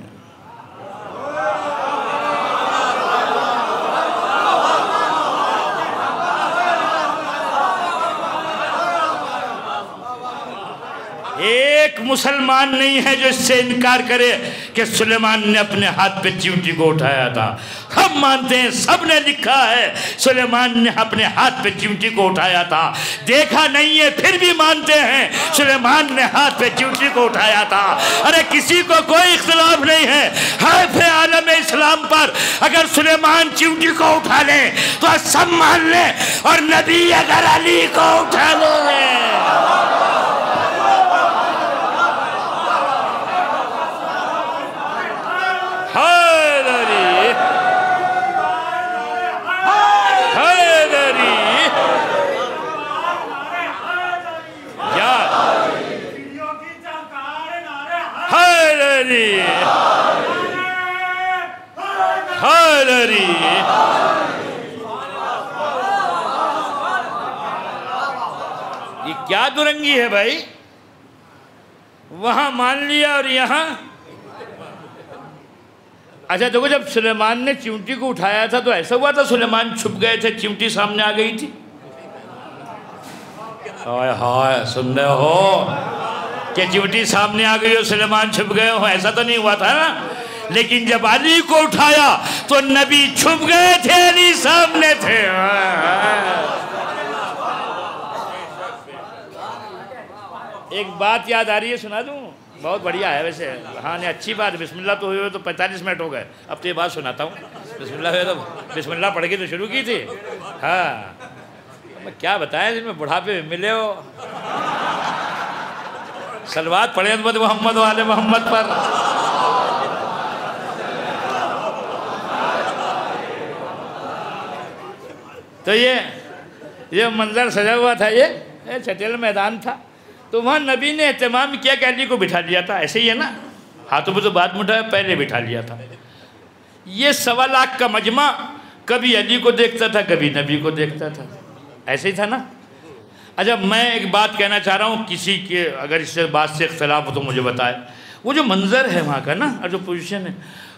एक मुसलमान नहीं है जो इससे इनकार करे कि सुलेमान ने अपने हाथ पे चिमटी को उठाया था। हम मानते हैं, सब ने लिखा है सुलेमान ने अपने हाथ पे चिमटी को उठाया था। देखा नहीं है फिर भी मानते हैं सुलेमान ने हाथ पे चिमटी को उठाया था। अरे किसी को कोई इख्तिलाफ नहीं है हाफ़िज़ आलम इस्लाम पर। अगर सुलेमान चिमटी को उठा ले तो सब मान ले, और नबी अगर अली को उठा ले। ये क्या दुरंगी है भाई? वहां मान लिया और यहां। अच्छा देखो, जब सुलेमान ने चिमटी को उठाया था तो ऐसा हुआ था सुलेमान छुप गए थे, चिमटी सामने आ गई थी। हाय हाय, सुन रहे हो कि चिमटी सामने आ गई हो, सुलेमान छुप गए हो? ऐसा तो नहीं हुआ था ना। लेकिन जब अली को उठाया तो नबी छुप गए थे, अली सामने थे। एक बात याद आ रही है, सुना दूं? बहुत बढ़िया है वैसे। हाँ नहीं, अच्छी बात। बिस्मिल्लाह तो हुए तो 45 मिनट हो गए। अब तो ये बात सुनाता हूँ। बिस्मिल्लाह हुए तो बिस्मिल्लाह पढ़ के तो शुरू की थी। हाँ, मैं क्या बताएं, जिनमें बुढ़ापे में मिले हो। सलवात पढ़े मोहम्मद वाले मोहम्मद पर। तो ये मंजर सजा हुआ था, ये चटेल मैदान था। तो वहाँ नबी ने एहतमाम किया कि अली को बिठा लिया था। ऐसे ही है ना, हाथों पे तो बात मुठाया, पहले बिठा लिया था। ये 1.25 लाख का मजमा कभी अली को देखता था, कभी नबी को देखता था, ऐसे ही था ना। अच्छा, मैं एक बात कहना चाह रहा हूँ, किसी के अगर इससे बात से इख्तलाफ हो तो मुझे बताए। वो जो मंज़र है वहाँ का ना, और जो पोजीशन है,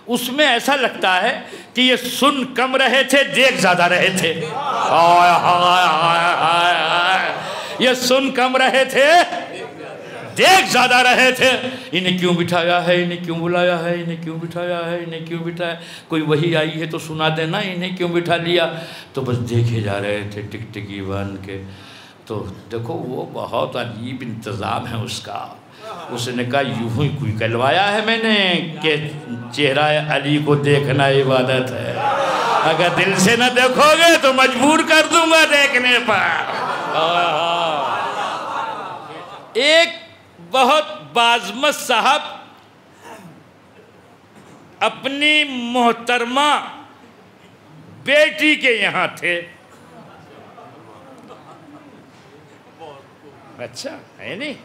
उसमें ऐसा लगता है कि ये सुन कम रहे थे, देख ज़्यादा रहे थे। हाय हाय हाय हाय, ये सुन कम रहे थे, देख ज़्यादा रहे थे। इन्हें क्यों बिठाया है, इन्हें क्यों बुलाया है, इन्हें क्यों बिठाया है, इन्हें क्यों बिठाया, कोई वही आई है तो सुना देना, इन्हें क्यों बिठा लिया। तो बस देखे जा रहे थे टिकटिकी बन के। तो देखो वो बहुत अजीब इंतज़ाम है उसका। उसने कहा यूं ही कोई कहलवाया है मैंने कि चेहरा अली को देखना इबादत है, अगर दिल से न देखोगे तो मजबूर कर दूंगा देखने पर। एक बहुत बाज़मत साहब अपनी मोहतरमा बेटी के यहाँ थे। अच्छा है नहीं,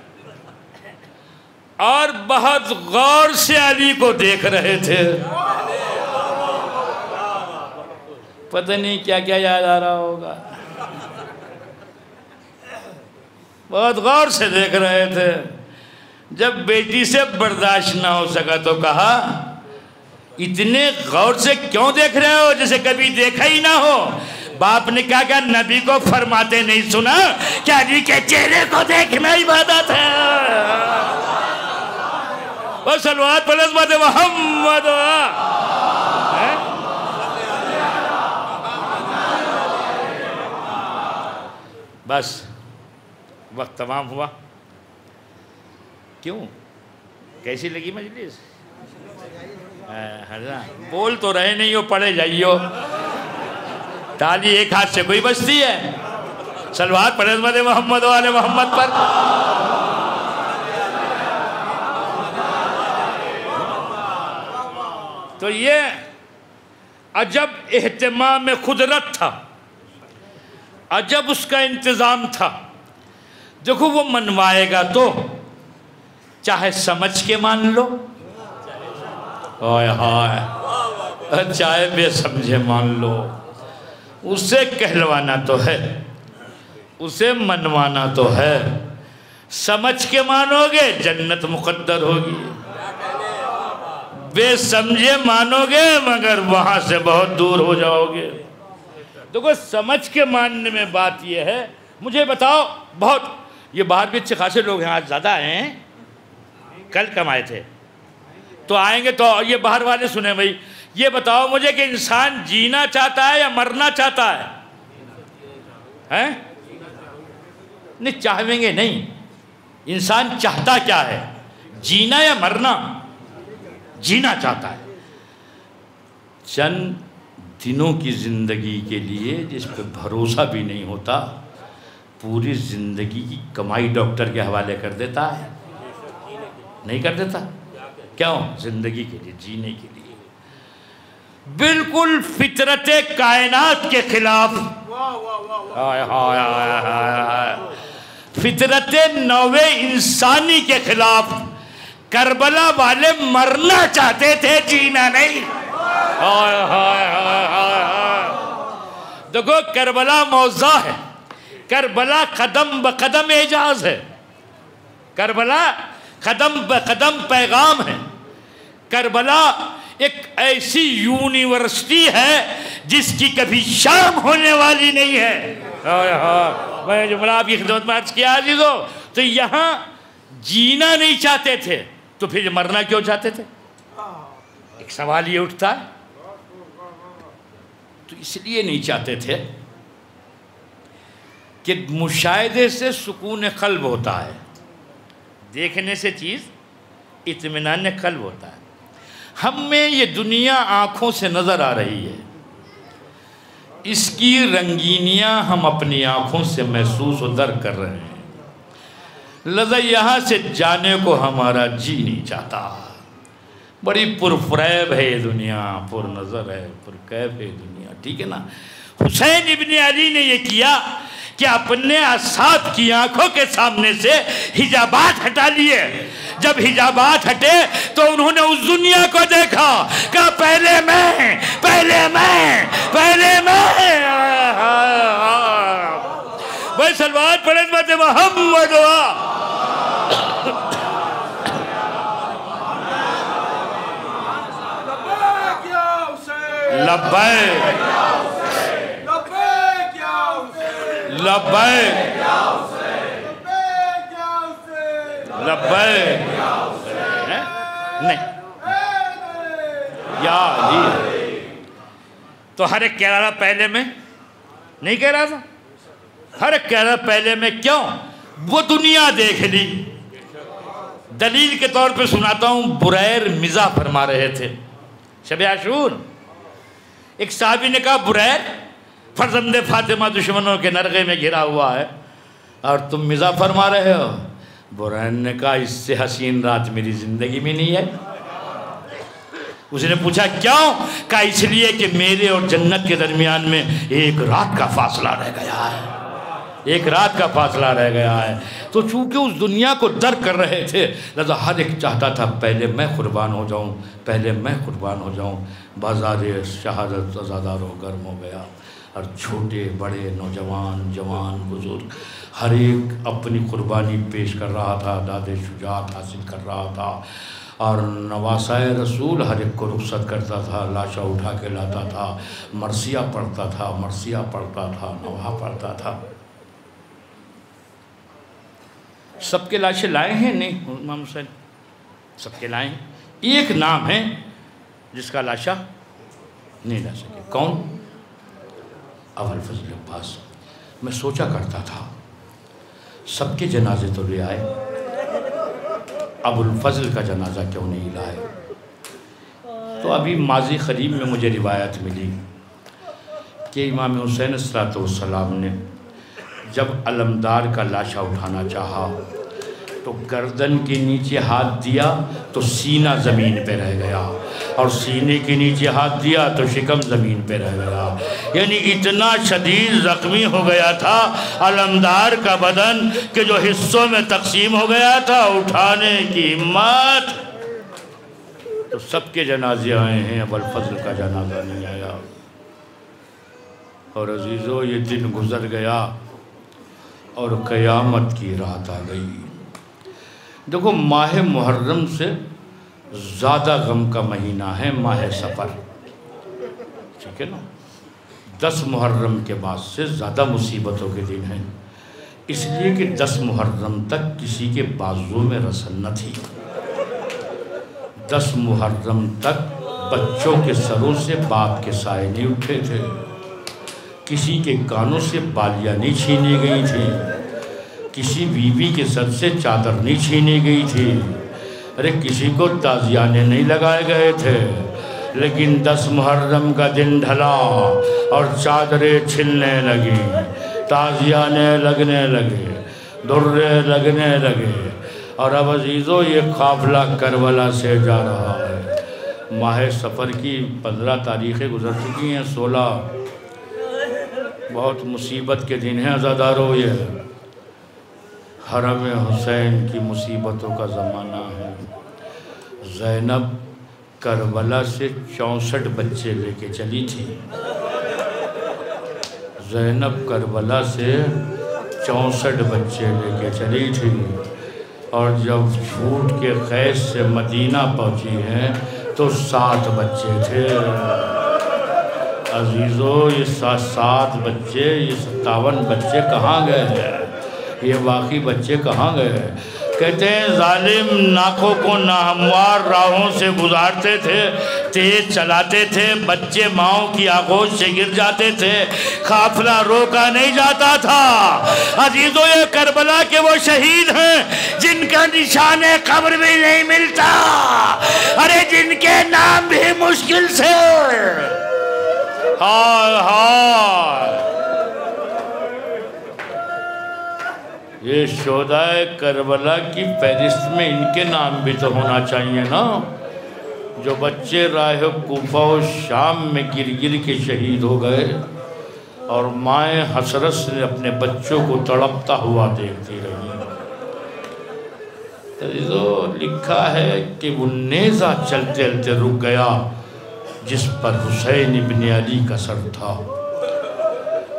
और बहुत गौर से अली को देख रहे थे। पता नहीं क्या क्या याद आ रहा होगा, बहुत गौर से देख रहे थे। जब बेटी से बर्दाश्त ना हो सका तो कहा इतने गौर से क्यों देख रहे हो, जैसे कभी देखा ही ना हो। बाप ने कहा क्या नबी को फरमाते नहीं सुना क्या अली के चेहरे को देखना इबादत है। और सलवात पलस बात मोहम्मद, बस वक्त तमाम हुआ। क्यों, कैसी लगी मजलिस? बोल तो रहे नहीं हो, पढ़े जाइयो। ताली एक हाथ से कोई बजती है। सलवात पढ़े मोहम्मद वाले मोहम्मद पर। तो ये अजब एहतमाम कुदरत था, अजब उसका इंतज़ाम था। देखो वो मनवाएगा तो चाहे समझ के मान लो, हाय हाय, चाहे बेसमझे मान लो, उसे कहलवाना तो है, उसे मनवाना तो है। समझ के मानोगे जन्नत मुकद्दर होगी, बेसमझे मानोगे मगर वहाँ से बहुत दूर हो जाओगे। देखो समझ के मानने में बात यह है। मुझे बताओ, बहुत ये बाहर भी अच्छे खासे लोग हैं, आज ज़्यादा हैं, कल कम आए थे, तो आएंगे तो ये बाहर वाले सुने। भाई ये बताओ मुझे कि इंसान जीना चाहता है या मरना चाहता है? हैं? नहीं, चाहेंगे नहीं। इंसान चाहता क्या है, जीना या मरना? जीना चाहता है। चंद दिनों की ज़िंदगी के लिए जिस पर भरोसा भी नहीं होता, पूरी ज़िंदगी की कमाई डॉक्टर के हवाले कर देता है, नहीं कर देता? क्यों? ज़िंदगी के लिए, जीने के लिए। बिल्कुल फितरत कायनात के खिलाफ, फितरत नौवे इंसानी के खिलाफ करबला वाले मरना चाहते थे, जीना नहीं। देखो करबला मौज़ा है, करबला कदम ब कदम एजाज है, करबला कदम ब कदम पैगाम है। करबला एक ऐसी यूनिवर्सिटी है जिसकी कभी शाम होने वाली नहीं है। मैं जुमला आपकी खिदमत में अर्ज किया अजीजों, तो यहाँ जीना नहीं चाहते थे तो फिर मरना क्यों चाहते थे? एक सवाल ये उठता है। तो इसलिए नहीं चाहते थे कि मुशाहिदे से सुकून क़ल्ब होता है, देखने से चीज़ इत्मीनान क़ल्ब होता है। हमें ये दुनिया आँखों से नज़र आ रही है, इसकी रंगीनियाँ हम अपनी आँखों से महसूस और दर्क कर रहे हैं। लज़ा यहाँ से जाने को हमारा जी नहीं चाहता। बड़ी पुरफ़रैब है ये दुनिया, पुर नज़र है, पुरकैफ है दुनिया, ठीक है ना। हुसैन इब्ने अली ने ये किया कि अपने असाब की आंखों के सामने से हिजाबात हटा लिए। जब हिजाबात हटे तो उन्होंने उस दुनिया को देखा, कहा पहले मैं, पहले मैं, पहले मैं। भाई सलवार पढ़े मत मोहम्मद लब्बैक लब्बैक लब्बैक नहीं या तो हर एक कह रहा था पहले में, नहीं कह रहा था, हर एक कह रहा पहले में। क्यों? वो दुनिया देख ली। दलील के तौर पे सुनाता हूँ, बुरैर मिज़ा फरमा रहे थे शब आशूर। एक साहबी ने कहा बुरैर, फर्जंदे फातिमा दुश्मनों के नरगे में घिरा हुआ है और तुम मिज़ा फरमा रहे हो। बुरैर ने कहा इससे हसीन रात मेरी ज़िंदगी में नहीं है। उसने पूछा क्यों? कहा इसलिए कि मेरे और जन्नत के दरमियान में एक रात का फासला रह गया है, एक रात का फासला रह गया है। तो चूंकि उस दुनिया को दर कर रहे थे, लिहाजा हर एक चाहता था पहले मैं कुर्बान हो जाऊं, पहले मैं कुर्बान हो जाऊं। बाज़ार शहादत अज़ादारो गर्म हो गया और छोटे बड़े नौजवान जवान बुजुर्ग हर एक अपनी कुर्बानी पेश कर रहा था, दादे शुजात हासिल कर रहा था। और नवासाए रसूल हर एक को रुखसत करता था, लाशा उठा के लाता था, मरसिया पढ़ता था, मरसिया पढ़ता था, नवाह पढ़ता था। सबके लाशें लाए हैं? नहीं इमाम हुसैन सबके लाए हैं। एक नाम है जिसका लाशा नहीं ला सके। कौन? अबुल फजल अब्बास। मैं सोचा करता था सबके जनाजे तो ले आए, अबुल फजल का जनाजा क्यों नहीं लाए? तो अभी माजी करीब में मुझे रिवायत मिली कि इमाम हुसैन सलाम ने जब अलमदार का लाशा उठाना चाहा तो गर्दन के नीचे हाथ दिया तो सीना ज़मीन पे रह गया, और सीने के नीचे हाथ दिया तो शिकम ज़मीन पे रह गया। यानी इतना शदीद ज़ख्मी हो गया था अलमदार का बदन कि जो हिस्सों में तकसीम हो गया था, उठाने की हिम्मत। तो सबके जनाजे आए हैं, अबुल फजल का जनाजा नहीं आया। और अजीज़ों ये दिन गुज़र गया और क़यामत की रात आ गई। देखो माह मुहर्रम से ज़्यादा गम का महीना है माह सफ़र, ठीक है ना। 10 मुहर्रम के बाद से ज़्यादा मुसीबतों के दिन हैं, इसलिए कि 10 मुहर्रम तक किसी के बाजुओं में रसल न थी। 10 मुहर्रम तक बच्चों के सरों से बाप के साए नहीं उठे थे, किसी के कानों से बालियाँ नहीं छीनी गई थी, किसी बीवी के सर से चादर नहीं छीनी गई थी, अरे किसी को ताजियाने नहीं लगाए गए थे। लेकिन 10 मुहर्रम का दिन ढला और चादरें छिलने लगी, ताजियाने लगने लगे, दुर्रे लगने लगे। और अब अजीज़ों ये काफ़िला करबला से जा रहा है। माह सफ़र की 15 तारीख़ें गुजर चुकी हैं, 16 बहुत मुसीबत के दिन हैं अज़ादारों। ये हरम हुसैन की मुसीबतों का ज़माना है। ज़ैनब करबला से 64 बच्चे लेके चली थी। ज़ैनब करबला से 64 बच्चे लेके चली थी, और जब छूट के कैद से मदीना पहुंची हैं तो 7 बच्चे थे। अजीज़ों ये 7 बच्चे, ये 57 बच्चे कहाँ गए हैं? ये बाकी बच्चे कहाँ गए हैं? कहते हैं जालिम नाखों को नाहमवार राहों से गुजारते थे, तेज चलाते थे, बच्चे माओं की आगोश से गिर जाते थे, काफिला रोका नहीं जाता था। अजीजों ये करबला के वो शहीद हैं जिनका निशान कब्र भी नहीं मिलता, अरे जिनके नाम भी मुश्किल से हाय हाय। ये शोदाए करबला की फहरिस्त में इनके नाम भी तो होना चाहिए ना, जो बच्चे राह कूफा और शाम में गिर गिर के शहीद हो गए। और माएँ हसरत से अपने बच्चों को तड़पता हुआ देखती रही। तो लिखा है कि वो नेज़ा चलते चलते रुक गया जिस पर हुसैन इब्न अली का सर था।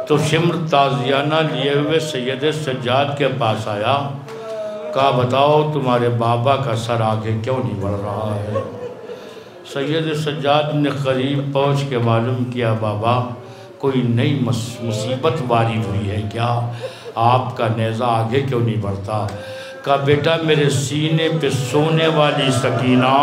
तो शिम्र ताज़ियाना लिए हुए सैयद सज्जाद के पास आया, कहा बताओ तुम्हारे बाबा का सर आगे क्यों नहीं बढ़ रहा है। सैयद सज्जाद ने करीब पहुँच के मालूम किया, बाबा कोई नई मुसीबत वारिद हुई है क्या, आपका नेज़ा आगे क्यों नहीं बढ़ता। कहा बेटा मेरे सीने पे सोने वाली सकीना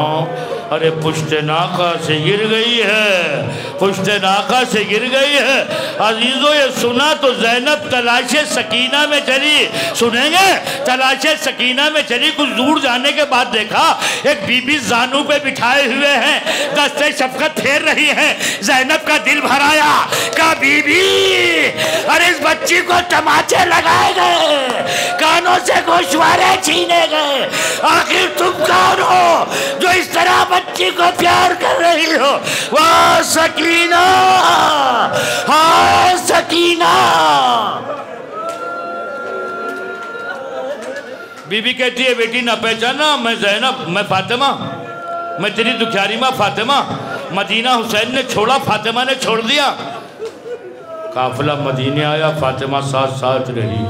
अरे पुश्ते नाका से गिर गई है, पुश्ते नाका से गिर गई है। अजीज़ों ये सुना तो ज़ैनब तलाशे सकीना में चली, सुनेंगे, तलाशे सकीना में चली। कुछ दूर जाने के बाद देखा एक बीबी जानू पे बिठाए हुए हैं, दस्ते शफ़क़त फेर रही है। ज़ैनब का दिल भराया, कहा बीबी अरे इस बच्ची को तमाचे लगाए गए, कानों से गोशवारे छीने गए, आखिर तुम कौन हो जो इस तरह बच्ची को प्यार कर रही हो। वाह सकीना, हाँ सकीना। बीबी कहती है बेटी ना पहचाना, मैं ज़ैनब, मैं फातिमा, मैं तेरी दुखियारी माँ फातिमा। मदीना हुसैन ने छोड़ा, फातिमा ने छोड़ दिया। काफिला मदीने आया, फातिमा साथ साथ रही।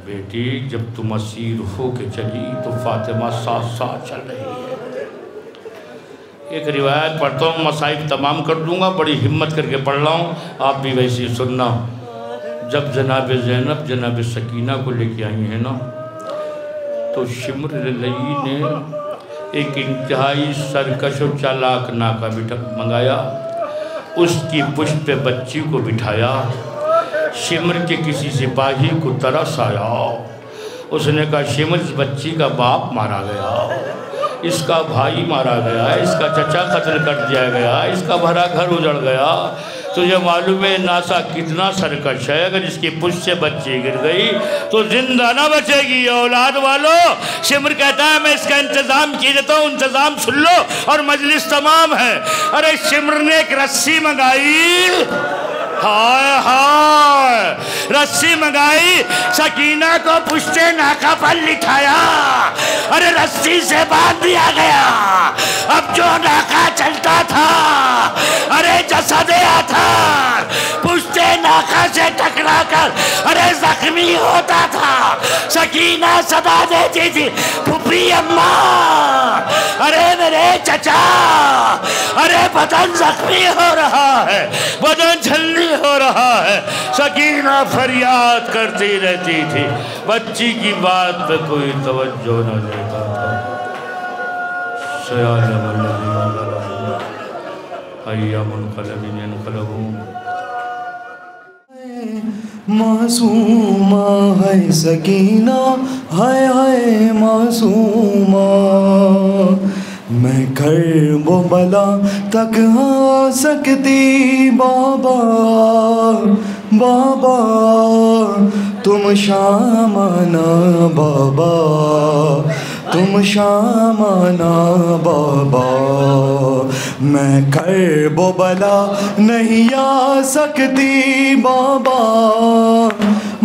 बेटी जब तुम असीर हो के चली तो फातिमा साथ साथ चल रही है। एक रिवायत पढ़ता हूँ, मसाइब तमाम कर दूँगा, बड़ी हिम्मत करके पढ़ रहा हूँ, आप भी वैसे ही सुनना। जब जनाब ज़ैनब जनाब सकीना को लेके आई है ना, तो शिम्र लई ने एक इंतहाई सरकश व चालाक नाका मंगाया, उसकी पुष्ट पे बच्ची को बिठाया। शिम्र के किसी सिपाही को तरस आया, उसने कहा शिम्र इस बच्ची का बाप मारा गया, इसका भाई मारा गया, इसका चचा कत्ल कर दिया गया, इसका भरा घर उजड़ गया। तुझे मालूम है नासा कितना सरकश है, अगर इसकी पुष्ट से बच्ची गिर गई तो जिंदा ना बचेगी। औलाद वालों, शिम्र कहता है मैं इसका इंतज़ाम किए देता हूँ, इंतज़ाम सुन लो और मजलिस तमाम है। अरे शिम्र ने एक रस्सी मंगाई, हाय हाय, रस्सी मंगाई, सकीना को पुश्ते नाका पर लिटाया। अरे रस्सी से बांध दिया गया। अब जो नाका चलता था, अरे जसदिया था, पुश्ते नाका से टकरा कर अरे जख्मी होता था। सकीना सदा देती थी फुफी अम्मा, अरे मेरे चचा, अरे बदन जख्मी हो रहा है, बदन झल्ली हो रहा है। सकीना फरियाद करती रहती थी, बच्ची की बात पे कोई तवज्जो न देता था। मासूमा है सकीना, हाय हाय मासूमा, मैं कर्बो बला तक आ सकती बाबा, बाबा तुम शामाना बाबा, तुम शामाना बाबा, मैं कर्बो बला नहीं आ सकती बाबा,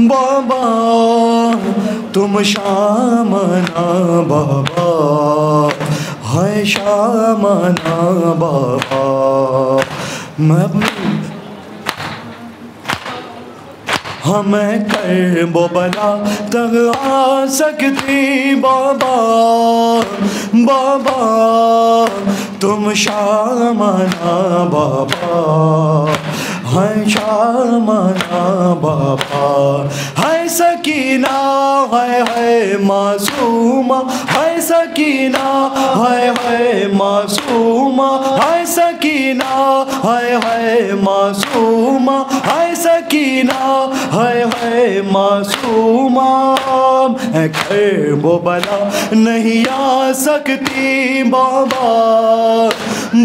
बाबा तुम शामाना बाबा, हाय शामाना बाबा। मैं कर्बो बला तक आ सकती बाबा, बाबा तुम शामाना बाबा, हाय शामाना बाबा, हाय सकीना, हाय हाय मासूमा, हाय सकीना, हाय हाय मासूमा, हाय सकीना, हाय हाय मासूमा, हाय सकीना, हाय हाय मासूमा, कर्बो बला नहीं आ सकती बाबा,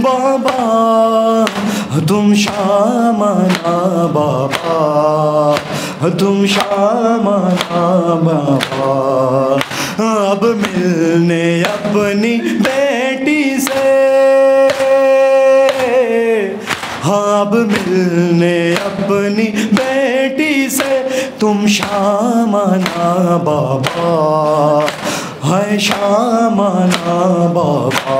बाबा तुम शामाना बाबा, तुम शामाना बाबा। अब मिलने अपनी बेटी से, अब मिलने अपनी बेटी से तुम शामाना बाबा, है शामाना बाबा।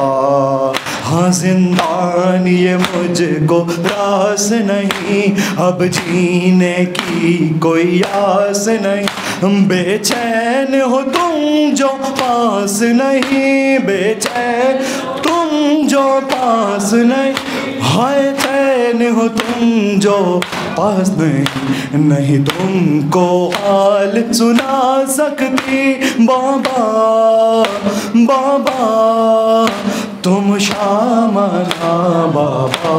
हाँ जिंदान ये मुझको रास नहीं, अब जीने की कोई आस नहीं। बेचैन हो तुम जो पास नहीं, बेचैन तुम जो पास नहीं, हाय चैन हो तुम जो पास नहीं। नहीं तुमको हाल सुना सकती बाबा, बाबा तुम शामाना बाबा,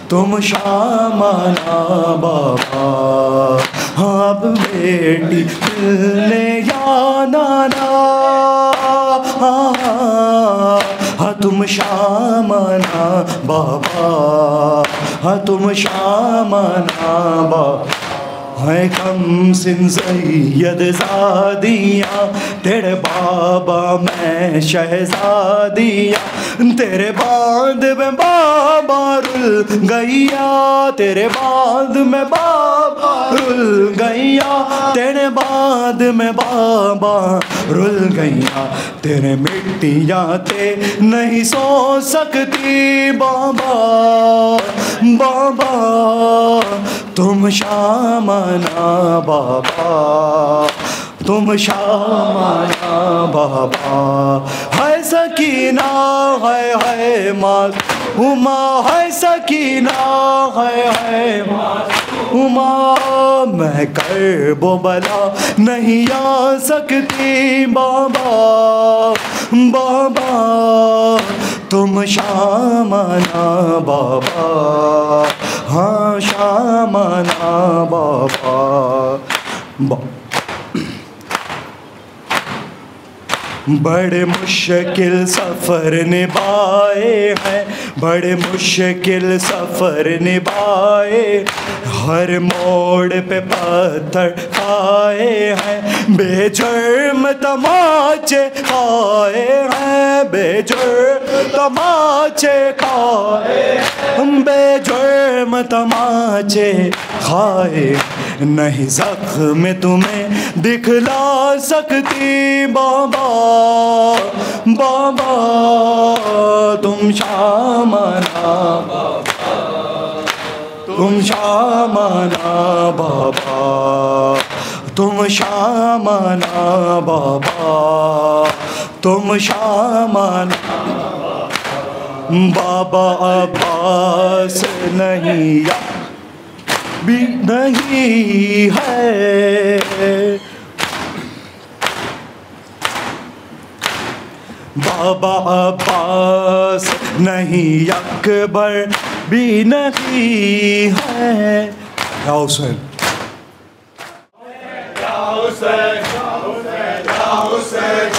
तुम शामाना बाबा। हाँ अब बेटी मिलने या नाना, हाँ तुम शामाना बाबा, हाँ तुम शामाना बाबा। है कम सिन सैयद ज़ादियाँ, तेरे बाबा मैं शहज़ादियाँ। तेरे बाद में बाबा रुल गैया, तेरे बाद में बाबा रुल गैया, तेरे बाद में बाबा रुल गैया। तेरे मिट्टियाँ ते नहीं सो सकती बाबा, बाबा तुम शामाना बाबा, तुम शामाना बाबा। है सकीना है मासूमा, है सकीना है मासूमा। मैं कर्बो बला नहीं आ सकती बाबा, बाबा तुम शामाना बाबा, हाँ शामाना बाबा। बड़े मुश्किल सफ़र निभाए हैं, बड़े मुश्किल सफ़र निभाए, हर मोड़ पे पत्थर खाए हैं, बेजुर्म तमाचे खाए हैं, बेजुर्म तमाचे खाए, बेजुर्म तमाचे खाए। नहीं ज़ख्म तुम्हें दिखला सकती बाबा, बाबा तुम शामाना बाबा, तुम शामाना बाबा, तुम शामाना बाबा, तुम शामाना बाबा। अब्बास नहीं या भी नहीं है, बाबा अब्बास नहीं, अकबर भी नहीं है। या हुसैन, या हुसैन, या हुसैन,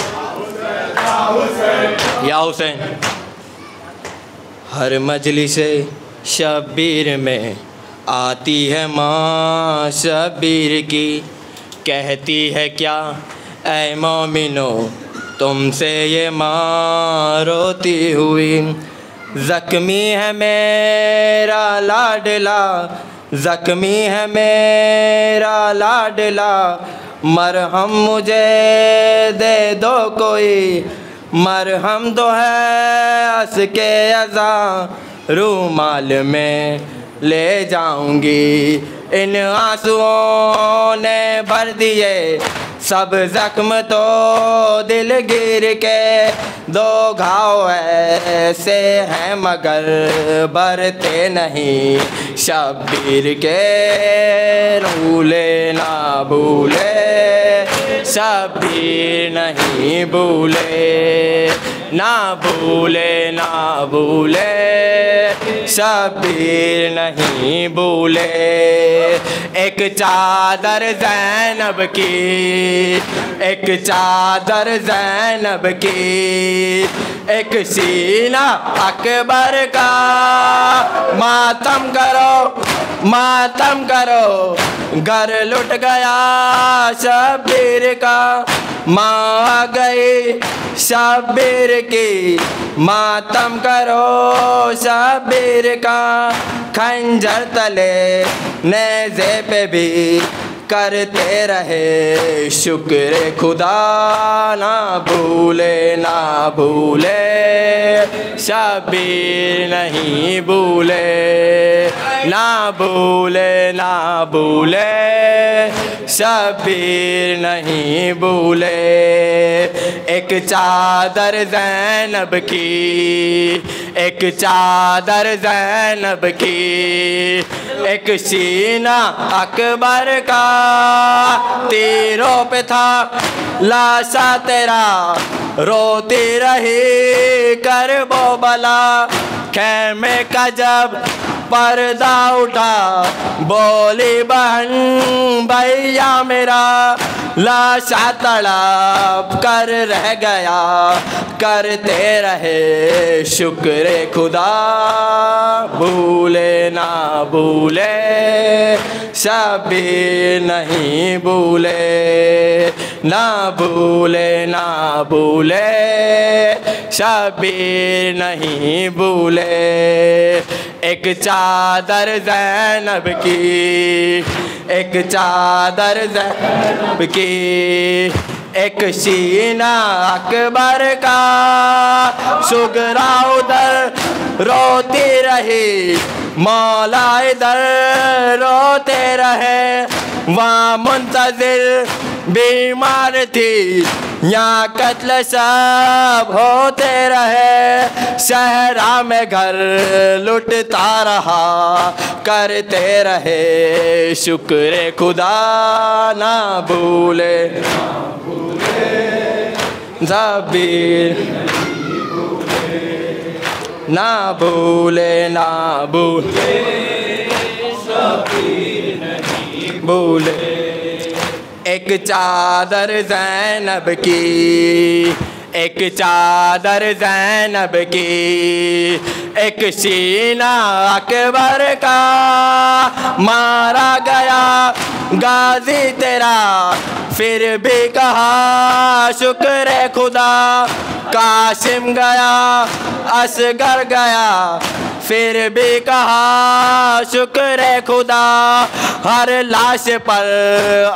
या हुसैन। हर मजलिस शब्बीर में आती है माँ शब्बीर की, कहती है क्या ऐ मोमिनो तुमसे ये माँ रोती हुई। ज़ख्मी है मेरा लाडला, ज़ख्मी है मेरा लाडला, मरहम मुझे दे दो कोई, मरहम तो है हंस के अज़ा, रूमाल में ले जाऊंगी। इन आंसुओं ने भर दिए सब ज़ख्म तो दिल गिर के, दो घाव ऐसे हैं मगर भरते नहीं शब्बीर के। भूले ना भूले शब्बीर नहीं भूले, ना भूले ना भूले शब्बीर नहीं भूले। एक चादर ज़ैनब की, एक चादर ज़ैनब की, एक सीना अकबर का। मातम करो मातम करो घर लुट गया शब्बीर का। माँ आ गई शब्बीर की मातम करो शब्बीर का। खंजर तले नेज़े पे भी करते रहे शुक्र खुदा। ना भूले ना भूले शब्बीर नहीं भूले। ना भूले ना भूले शब्बीर नहीं भूले। एक चादर ज़ैनब की एक चादर ज़ैनब की। एक सीना अकबर का। तीरों पे था लाशा तेरा रोती रही करबो बला। खेमे का जब पर्दा उठा बोली बहन भैया मेरा। लाशा तड़प कर रह गया करते रहे शुक्र खुदा। भूले ना भूले शब्बीर नहीं भूले। ना भूले ना भूले शब्बीर नहीं भूले। एक चादर ज़ैनब की एक चादर ज़ैनब की। एक सीना अकबर का। सुगरा उधर रोती रही मौला इधर रोते रहे। वहाँ मुंतज़िर बीमार थी यहाँ कत्ल सब होते रहे। सहरा में घर लुटता रहा करते रहे शुक्र खुदा। ना भूले शब्बीर ना भूले ना भूले भूले। एक चादर ज़ैनब की एक चादर ज़ैनब की। एक सीना अकबर का। मारा गया गाजी तेरा फिर भी कहा शुक्र खुदा। कासिम गया असगर गया फिर भी कहा शुक्र खुदा। हर लाश पर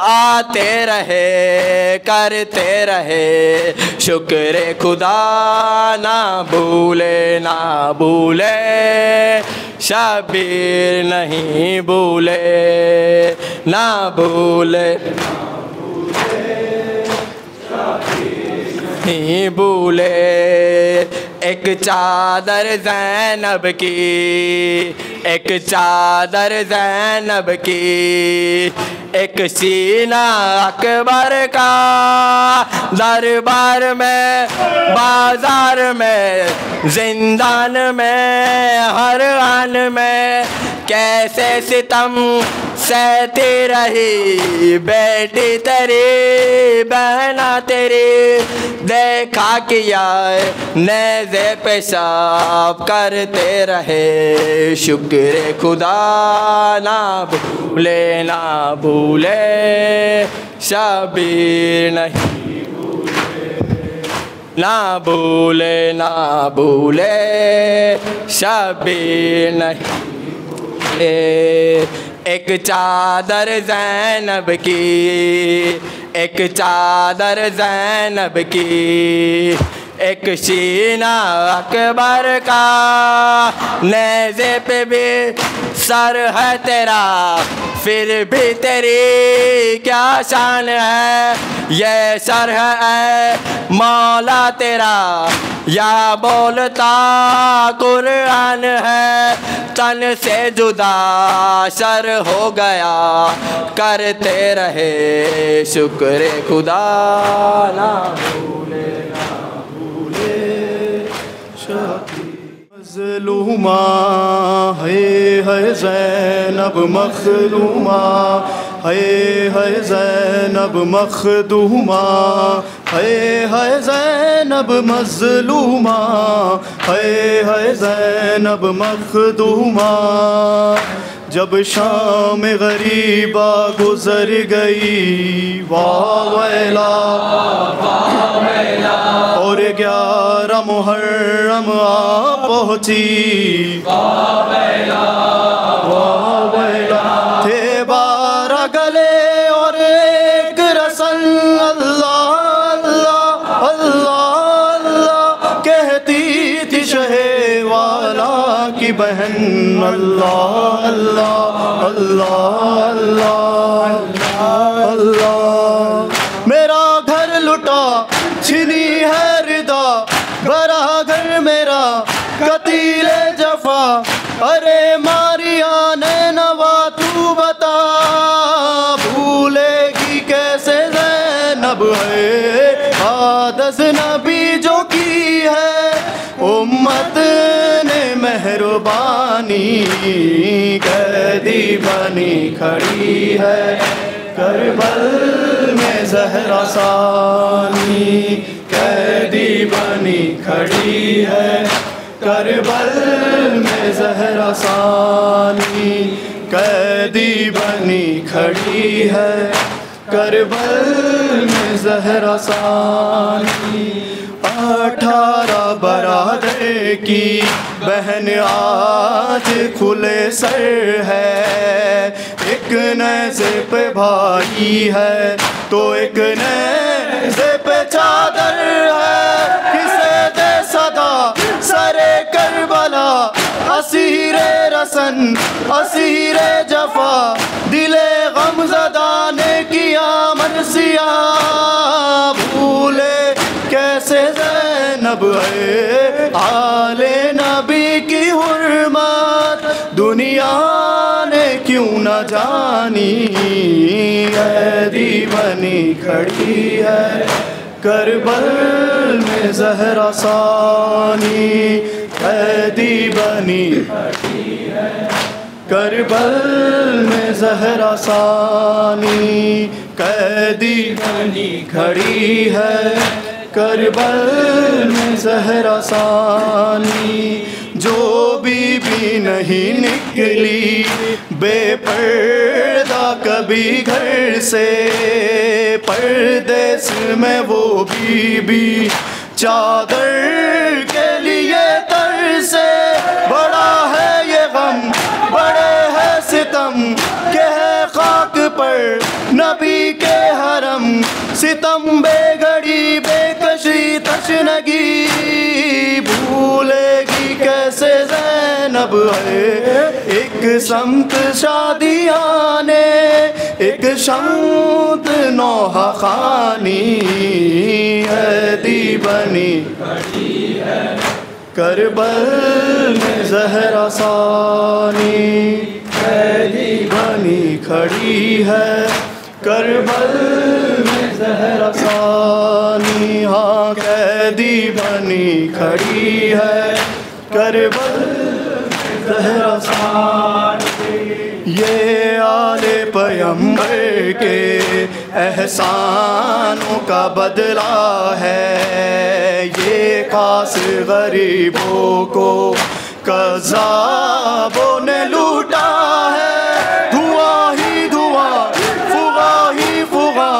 आते रहे करते रहे शुक्र खुदा। ना भूले ना भूले शब्बीर नहीं भूले। ना भूले नहीं भूले। एक चादर ज़ैनब की एक चादर ज़ैनब की। एक सीना अकबर का। दरबार में बाजार में जिंदान में हर आन में कैसे सितम सहती रही बेटी तेरी बहना तेरी। देखा किया नेज़े पेशाब करते रहे शुक्र खुदा। ना भूले ना भूले शब्बीर नहीं ना भूले ना भूले शब्बीर नहीं। एक चादर ज़ैनब की एक चादर ज़ैनब की। एक सीना अकबर का। नेज़े पे भी सर है तेरा फिर भी तेरी क्या शान है। ये सर है मौला तेरा या बोलता कुरान है। तन से जुदा सर हो गया करते रहे शुक्र खुदा। ना भूले मज़लूमा है ज़ैनब मख़लूमा। है ज़ैनब मखदूमा, है ज़ैनब मज़लूमा, है ज़ैनब मखदूमा। जब शाम गरीबा गुजर गई वाह वैला, और 11 मुहर्रम आ पहुँची वाह वैला, थे 12 गले और एक रसन, अल्लाह अल्लाह अल्लाह अल्लाह कहती थी शहे वाला की बहन, अल्लाह अल्लाह अल्लाह अल्लाह अल्लाह। मेरा घर लुटा छिनी है रिदा, भरा घर मेरा कतीले जफा, अरे मारिया ने नवा तू बता, भूलेगी कैसे ज़ैनब है आदत नबी जो की है, उम्मत ने मेहरबानी कैदी बनी खड़ी है, करबल में ज़हरा सानी कैदी बनी खड़ी है, करबल में ज़हरा सानी कैदी बनी खड़ी है, करबल में ज़हरा सानी। 18 बरादर की बहन आज खुले सर है, एक नैज़े पे भाई है तो एक नैज़े पे चादर है, किसे दे सदा सरे करबला, असीरे रसन असीरे जफा, दिले गमज़दा ने किया मनसिया, भूले कैसे ज़ैनब है आले नबी की हुर्मत, दुनिया ने क्यों न जानी कैदी बनी खड़ी है, करबल में ज़हरा सानी कैदी बनी खड़ी है, करबल में ज़हरा सानी कैदी बनी खड़ी है, करबल में ज़हरा सानी। जो बीबी नहीं निकली बेपर्दा कभी घर से, परदेस में वो बीबी चादर के लिए तरसे, बड़ा है ये गम बड़े है सितम के है खाक पर नबी के हरम, सितम बेगड़ी बेकशी तशनगी, भूलेगी कैसे ज़ैनब है एक समत शादियाँ ने, एक शम्त नौहा खानी कैदी बनी खड़ी है, करबल में ज़हरा सानी कैदी बनी खड़ी है, करबल में ज़हरा सानी हाँ कैदी बनी खड़ी है, करबल में ज़हरा सानी। ये आले पैगंबर के एहसानों का बदला है, ये खास गरीबों को कज़ाबों ने लूटा है, धुआं ही धुआं फुगा ही फुगा,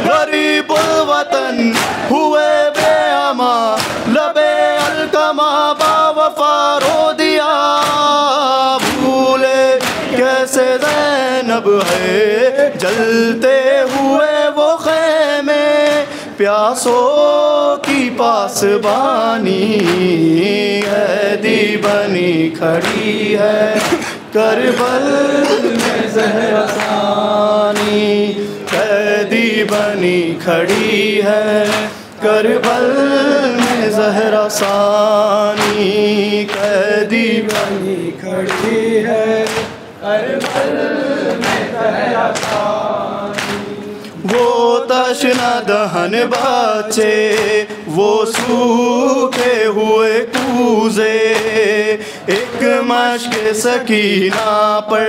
गरीबुल वतन हुए बेअमा, लबे अलकमा बावफा रो दिया, भूले कैसे ज़ैनब है जलते हुए वो ख़ैमे, प्यासों की पासबानी कैदी बनी खड़ी है, करबल में ज़हरा सानी कैदी बनी खड़ी है, करबल में ज़हरा सानी कैदी बनी खड़ी है, करबल में ज़हरा सानी। वो तशना दहन बच्चे वो सूखे हुए कूजे, एक मश्क सकीना पर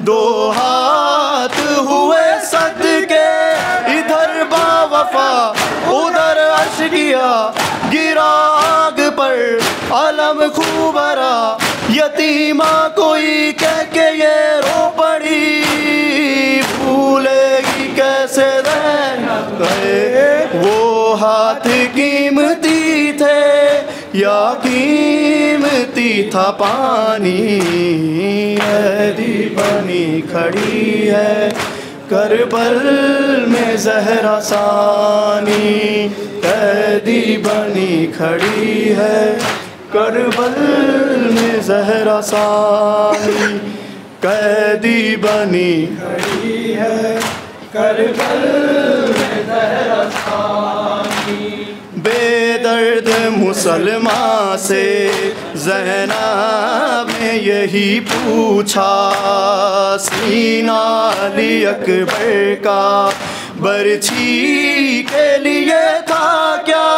2 हाथ हुए आलम खूबरा यतीमा कोई कह के ये रो पड़ी, भूलेगी कैसे ज़ैनब गए वो हाथ कीमती थे या कीमती था पानी। ऐदी बनी खड़ी है करबल में ज़हरा सानी, कैदी बनी खड़ी है करबल में ज़हरा सानी, कैदी बनी खड़ी है करबल में ज़हरा सानी। बेदर्द मुसलमान से ज़ैनब ने यही पूछा, सीना अली अकबर का बरछी के लिए था क्या,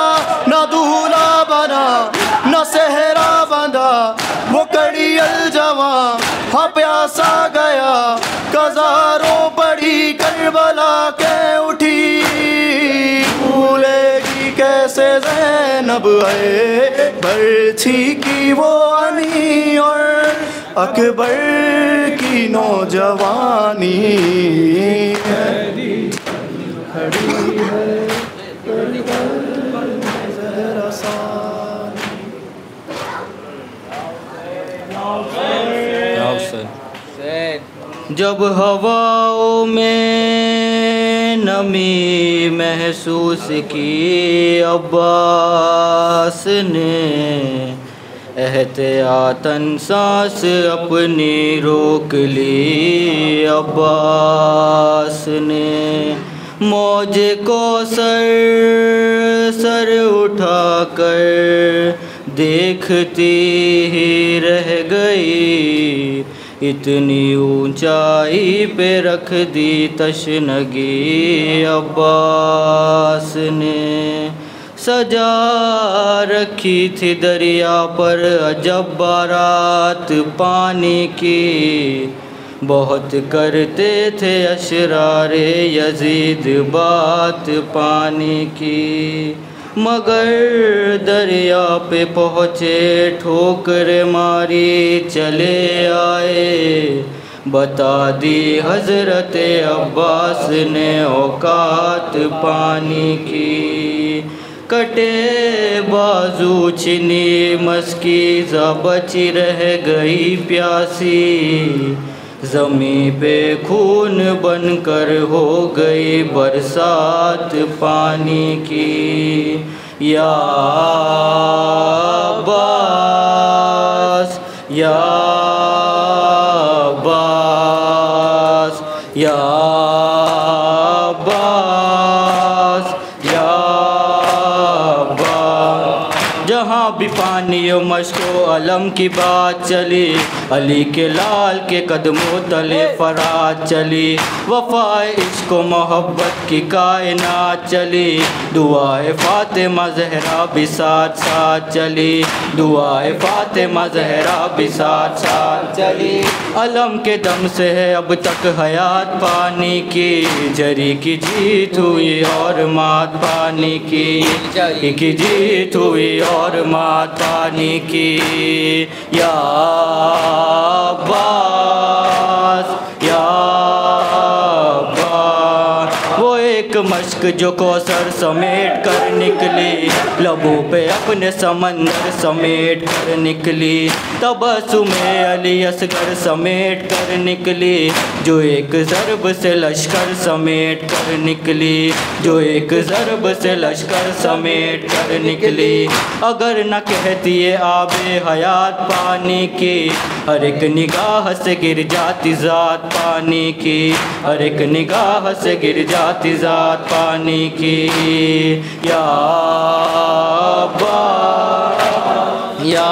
न दूल्हा बना न सेहरा बंधा वो कड़ी अलजवां हाँ प्यासा गया, कज़ारों पड़ी करबला के उठी, भूलेगी कैसे ज़ैनब है बरछी की वो अनी और अकबर की नौजवानी। खड़ी है ज़हरा सानी। जब हवाओं में नमी महसूस की अब्बास ने, एहतियातन सांस अपनी रोक ली अब्बास ने, मौज को सर उठाकर देखती ही रह गई, इतनी ऊंचाई पे रख दी तशनगी अब्बास ने। सजा रखी थी दरिया पर अजब बारात पानी की, बहुत करते थे अशरारे यजीद बात पानी की, मगर दरिया पे पहुँचे ठोकर मारी चले आए, बता दी हज़रत अब्बास ने औकात पानी की। कटे बाजू छिनी मस्कीज़ा बची रह गई प्यासी, ज़मीं पे खून बनकर हो गई बरसात पानी की। या अब्बास या अब्बास या अब्बास या अब्बास। जहाँ भी पानी और मशको अलम की बात चली, अली के लाल के कदमों तले फरात चली, वफ़ाए इश्क़ व मोहब्बत की कायनात चली, दुआए फ़ातिमा ज़हरा भी साथ साथ चली, दुआए फ़ातिमा ज़हरा भी साथ साथ चली। अलम के दम से है अब तक हयात पानी की, जरी की जीत हुई और मात पानी की, की जीत हुई और मात पानी की। या अब्बास या अब्बास। वो एक मश्क जो कौसर समेट कर निकली, लबों पे अपने समंदर समेट कर निकली, तबस्सुमे अली असगर समेट कर निकली, जो एक ज़रब से लश्कर समेट कर निकली, जो एक ज़रब से लश्कर समेट कर निकली। अगर न कहती है आबे हयात पानी की, हर एक निगाह से गिर जाती ज़ात पानी की, हर एक निगाह से गिर जाती ज़ात पानी की। या अब्बास या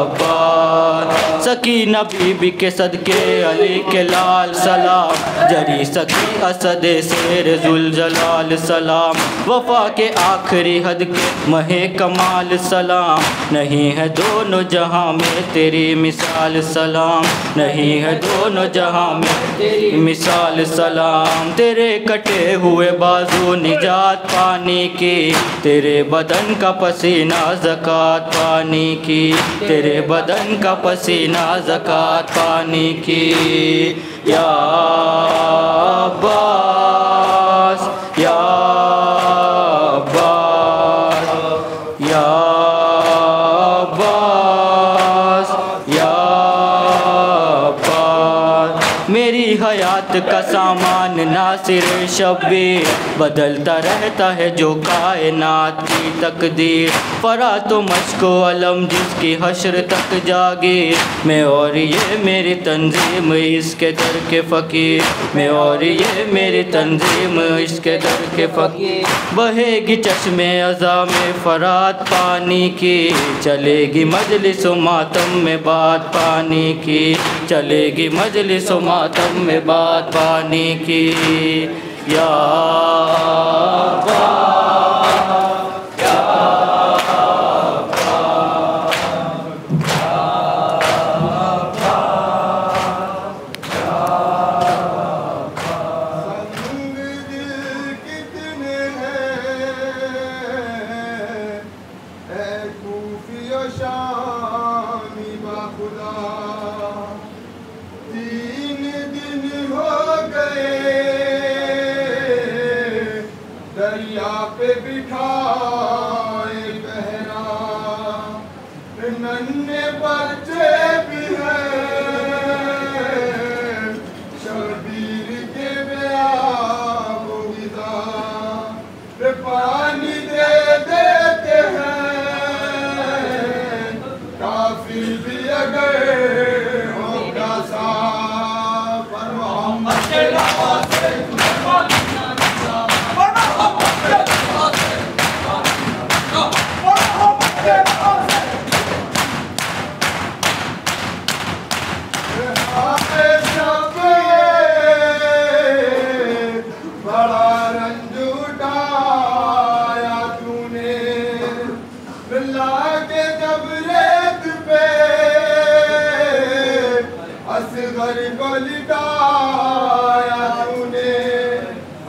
अब्बास। सकीना बीबी के सदके अली के लाल सलाम, जरी सकी असद शेर जुल जलाल सलाम, वफा के आखिरी हद के महे कमाल सलाम, नहीं है दोनों जहां में तेरी मिसाल सलाम, नहीं है दोनों जहां में तेरी मिसाल सलाम। तेरे कटे हुए बाजू निजात पानी की, तेरे बदन का पसीना ज़कात पानी की, तेरे बदन का पसीना ज़कात पानी की। या अब्बास या अब्बास या अब्बास या अब्बास, मेरी हयात का सामान नासिर शब्बीर, बदलता रहता है जो कायनात की तकदीर, फरा तो मश्को अलम जिसकी हश्र तक जागीर, मैं और ये मेरी तंजीम इसके दर के फ़कीर, मैं और ये मेरी तंजीम इसके दर के फ़कीर। बहेगी चश्मे अज़ा में फरात पानी की, चलेगी मजलिस मातम में बात पानी की, चलेगी मजलिस मातम में बात पानी की। या दरिया पे बिठाए बहरा, नन्हे बच्चे भी हैं, शबीर के बेआब गिज़ा, पानी दे देते हैं, काफिर भी अगर होगा सा, पर मोहम्मद के नवासे असगर को लिटाया तूने,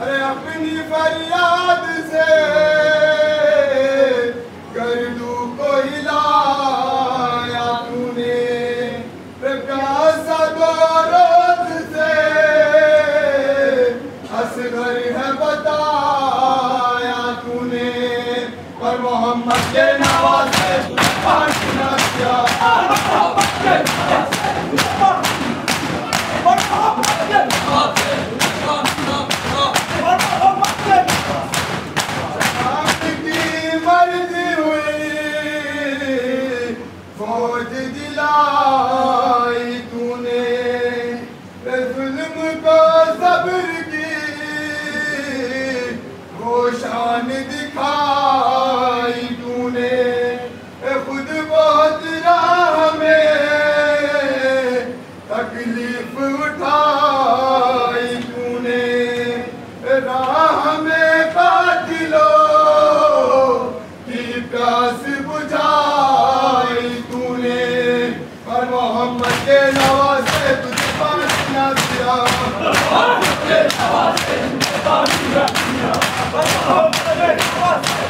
अरे अपनी फरियाद से गर्दू को हिलाया तूने, प्यासा दो रोज से असगर है बताया तूने, पर मोहम्मद के नवासे पानी न दिया। फौज दिलाई तूने, जुल्म को सब्र की वो शान दिखाई तूने, खुद बहुत राह में तकलीफ उठाई तूने, राह में कातिलों की प्यास बुझाई तूने, और मोहम्मद के नवासे तुझे पानी न दिया, मोहम्मद के नवासे तुझे पानी न दिया, मोहम्मद के नवासे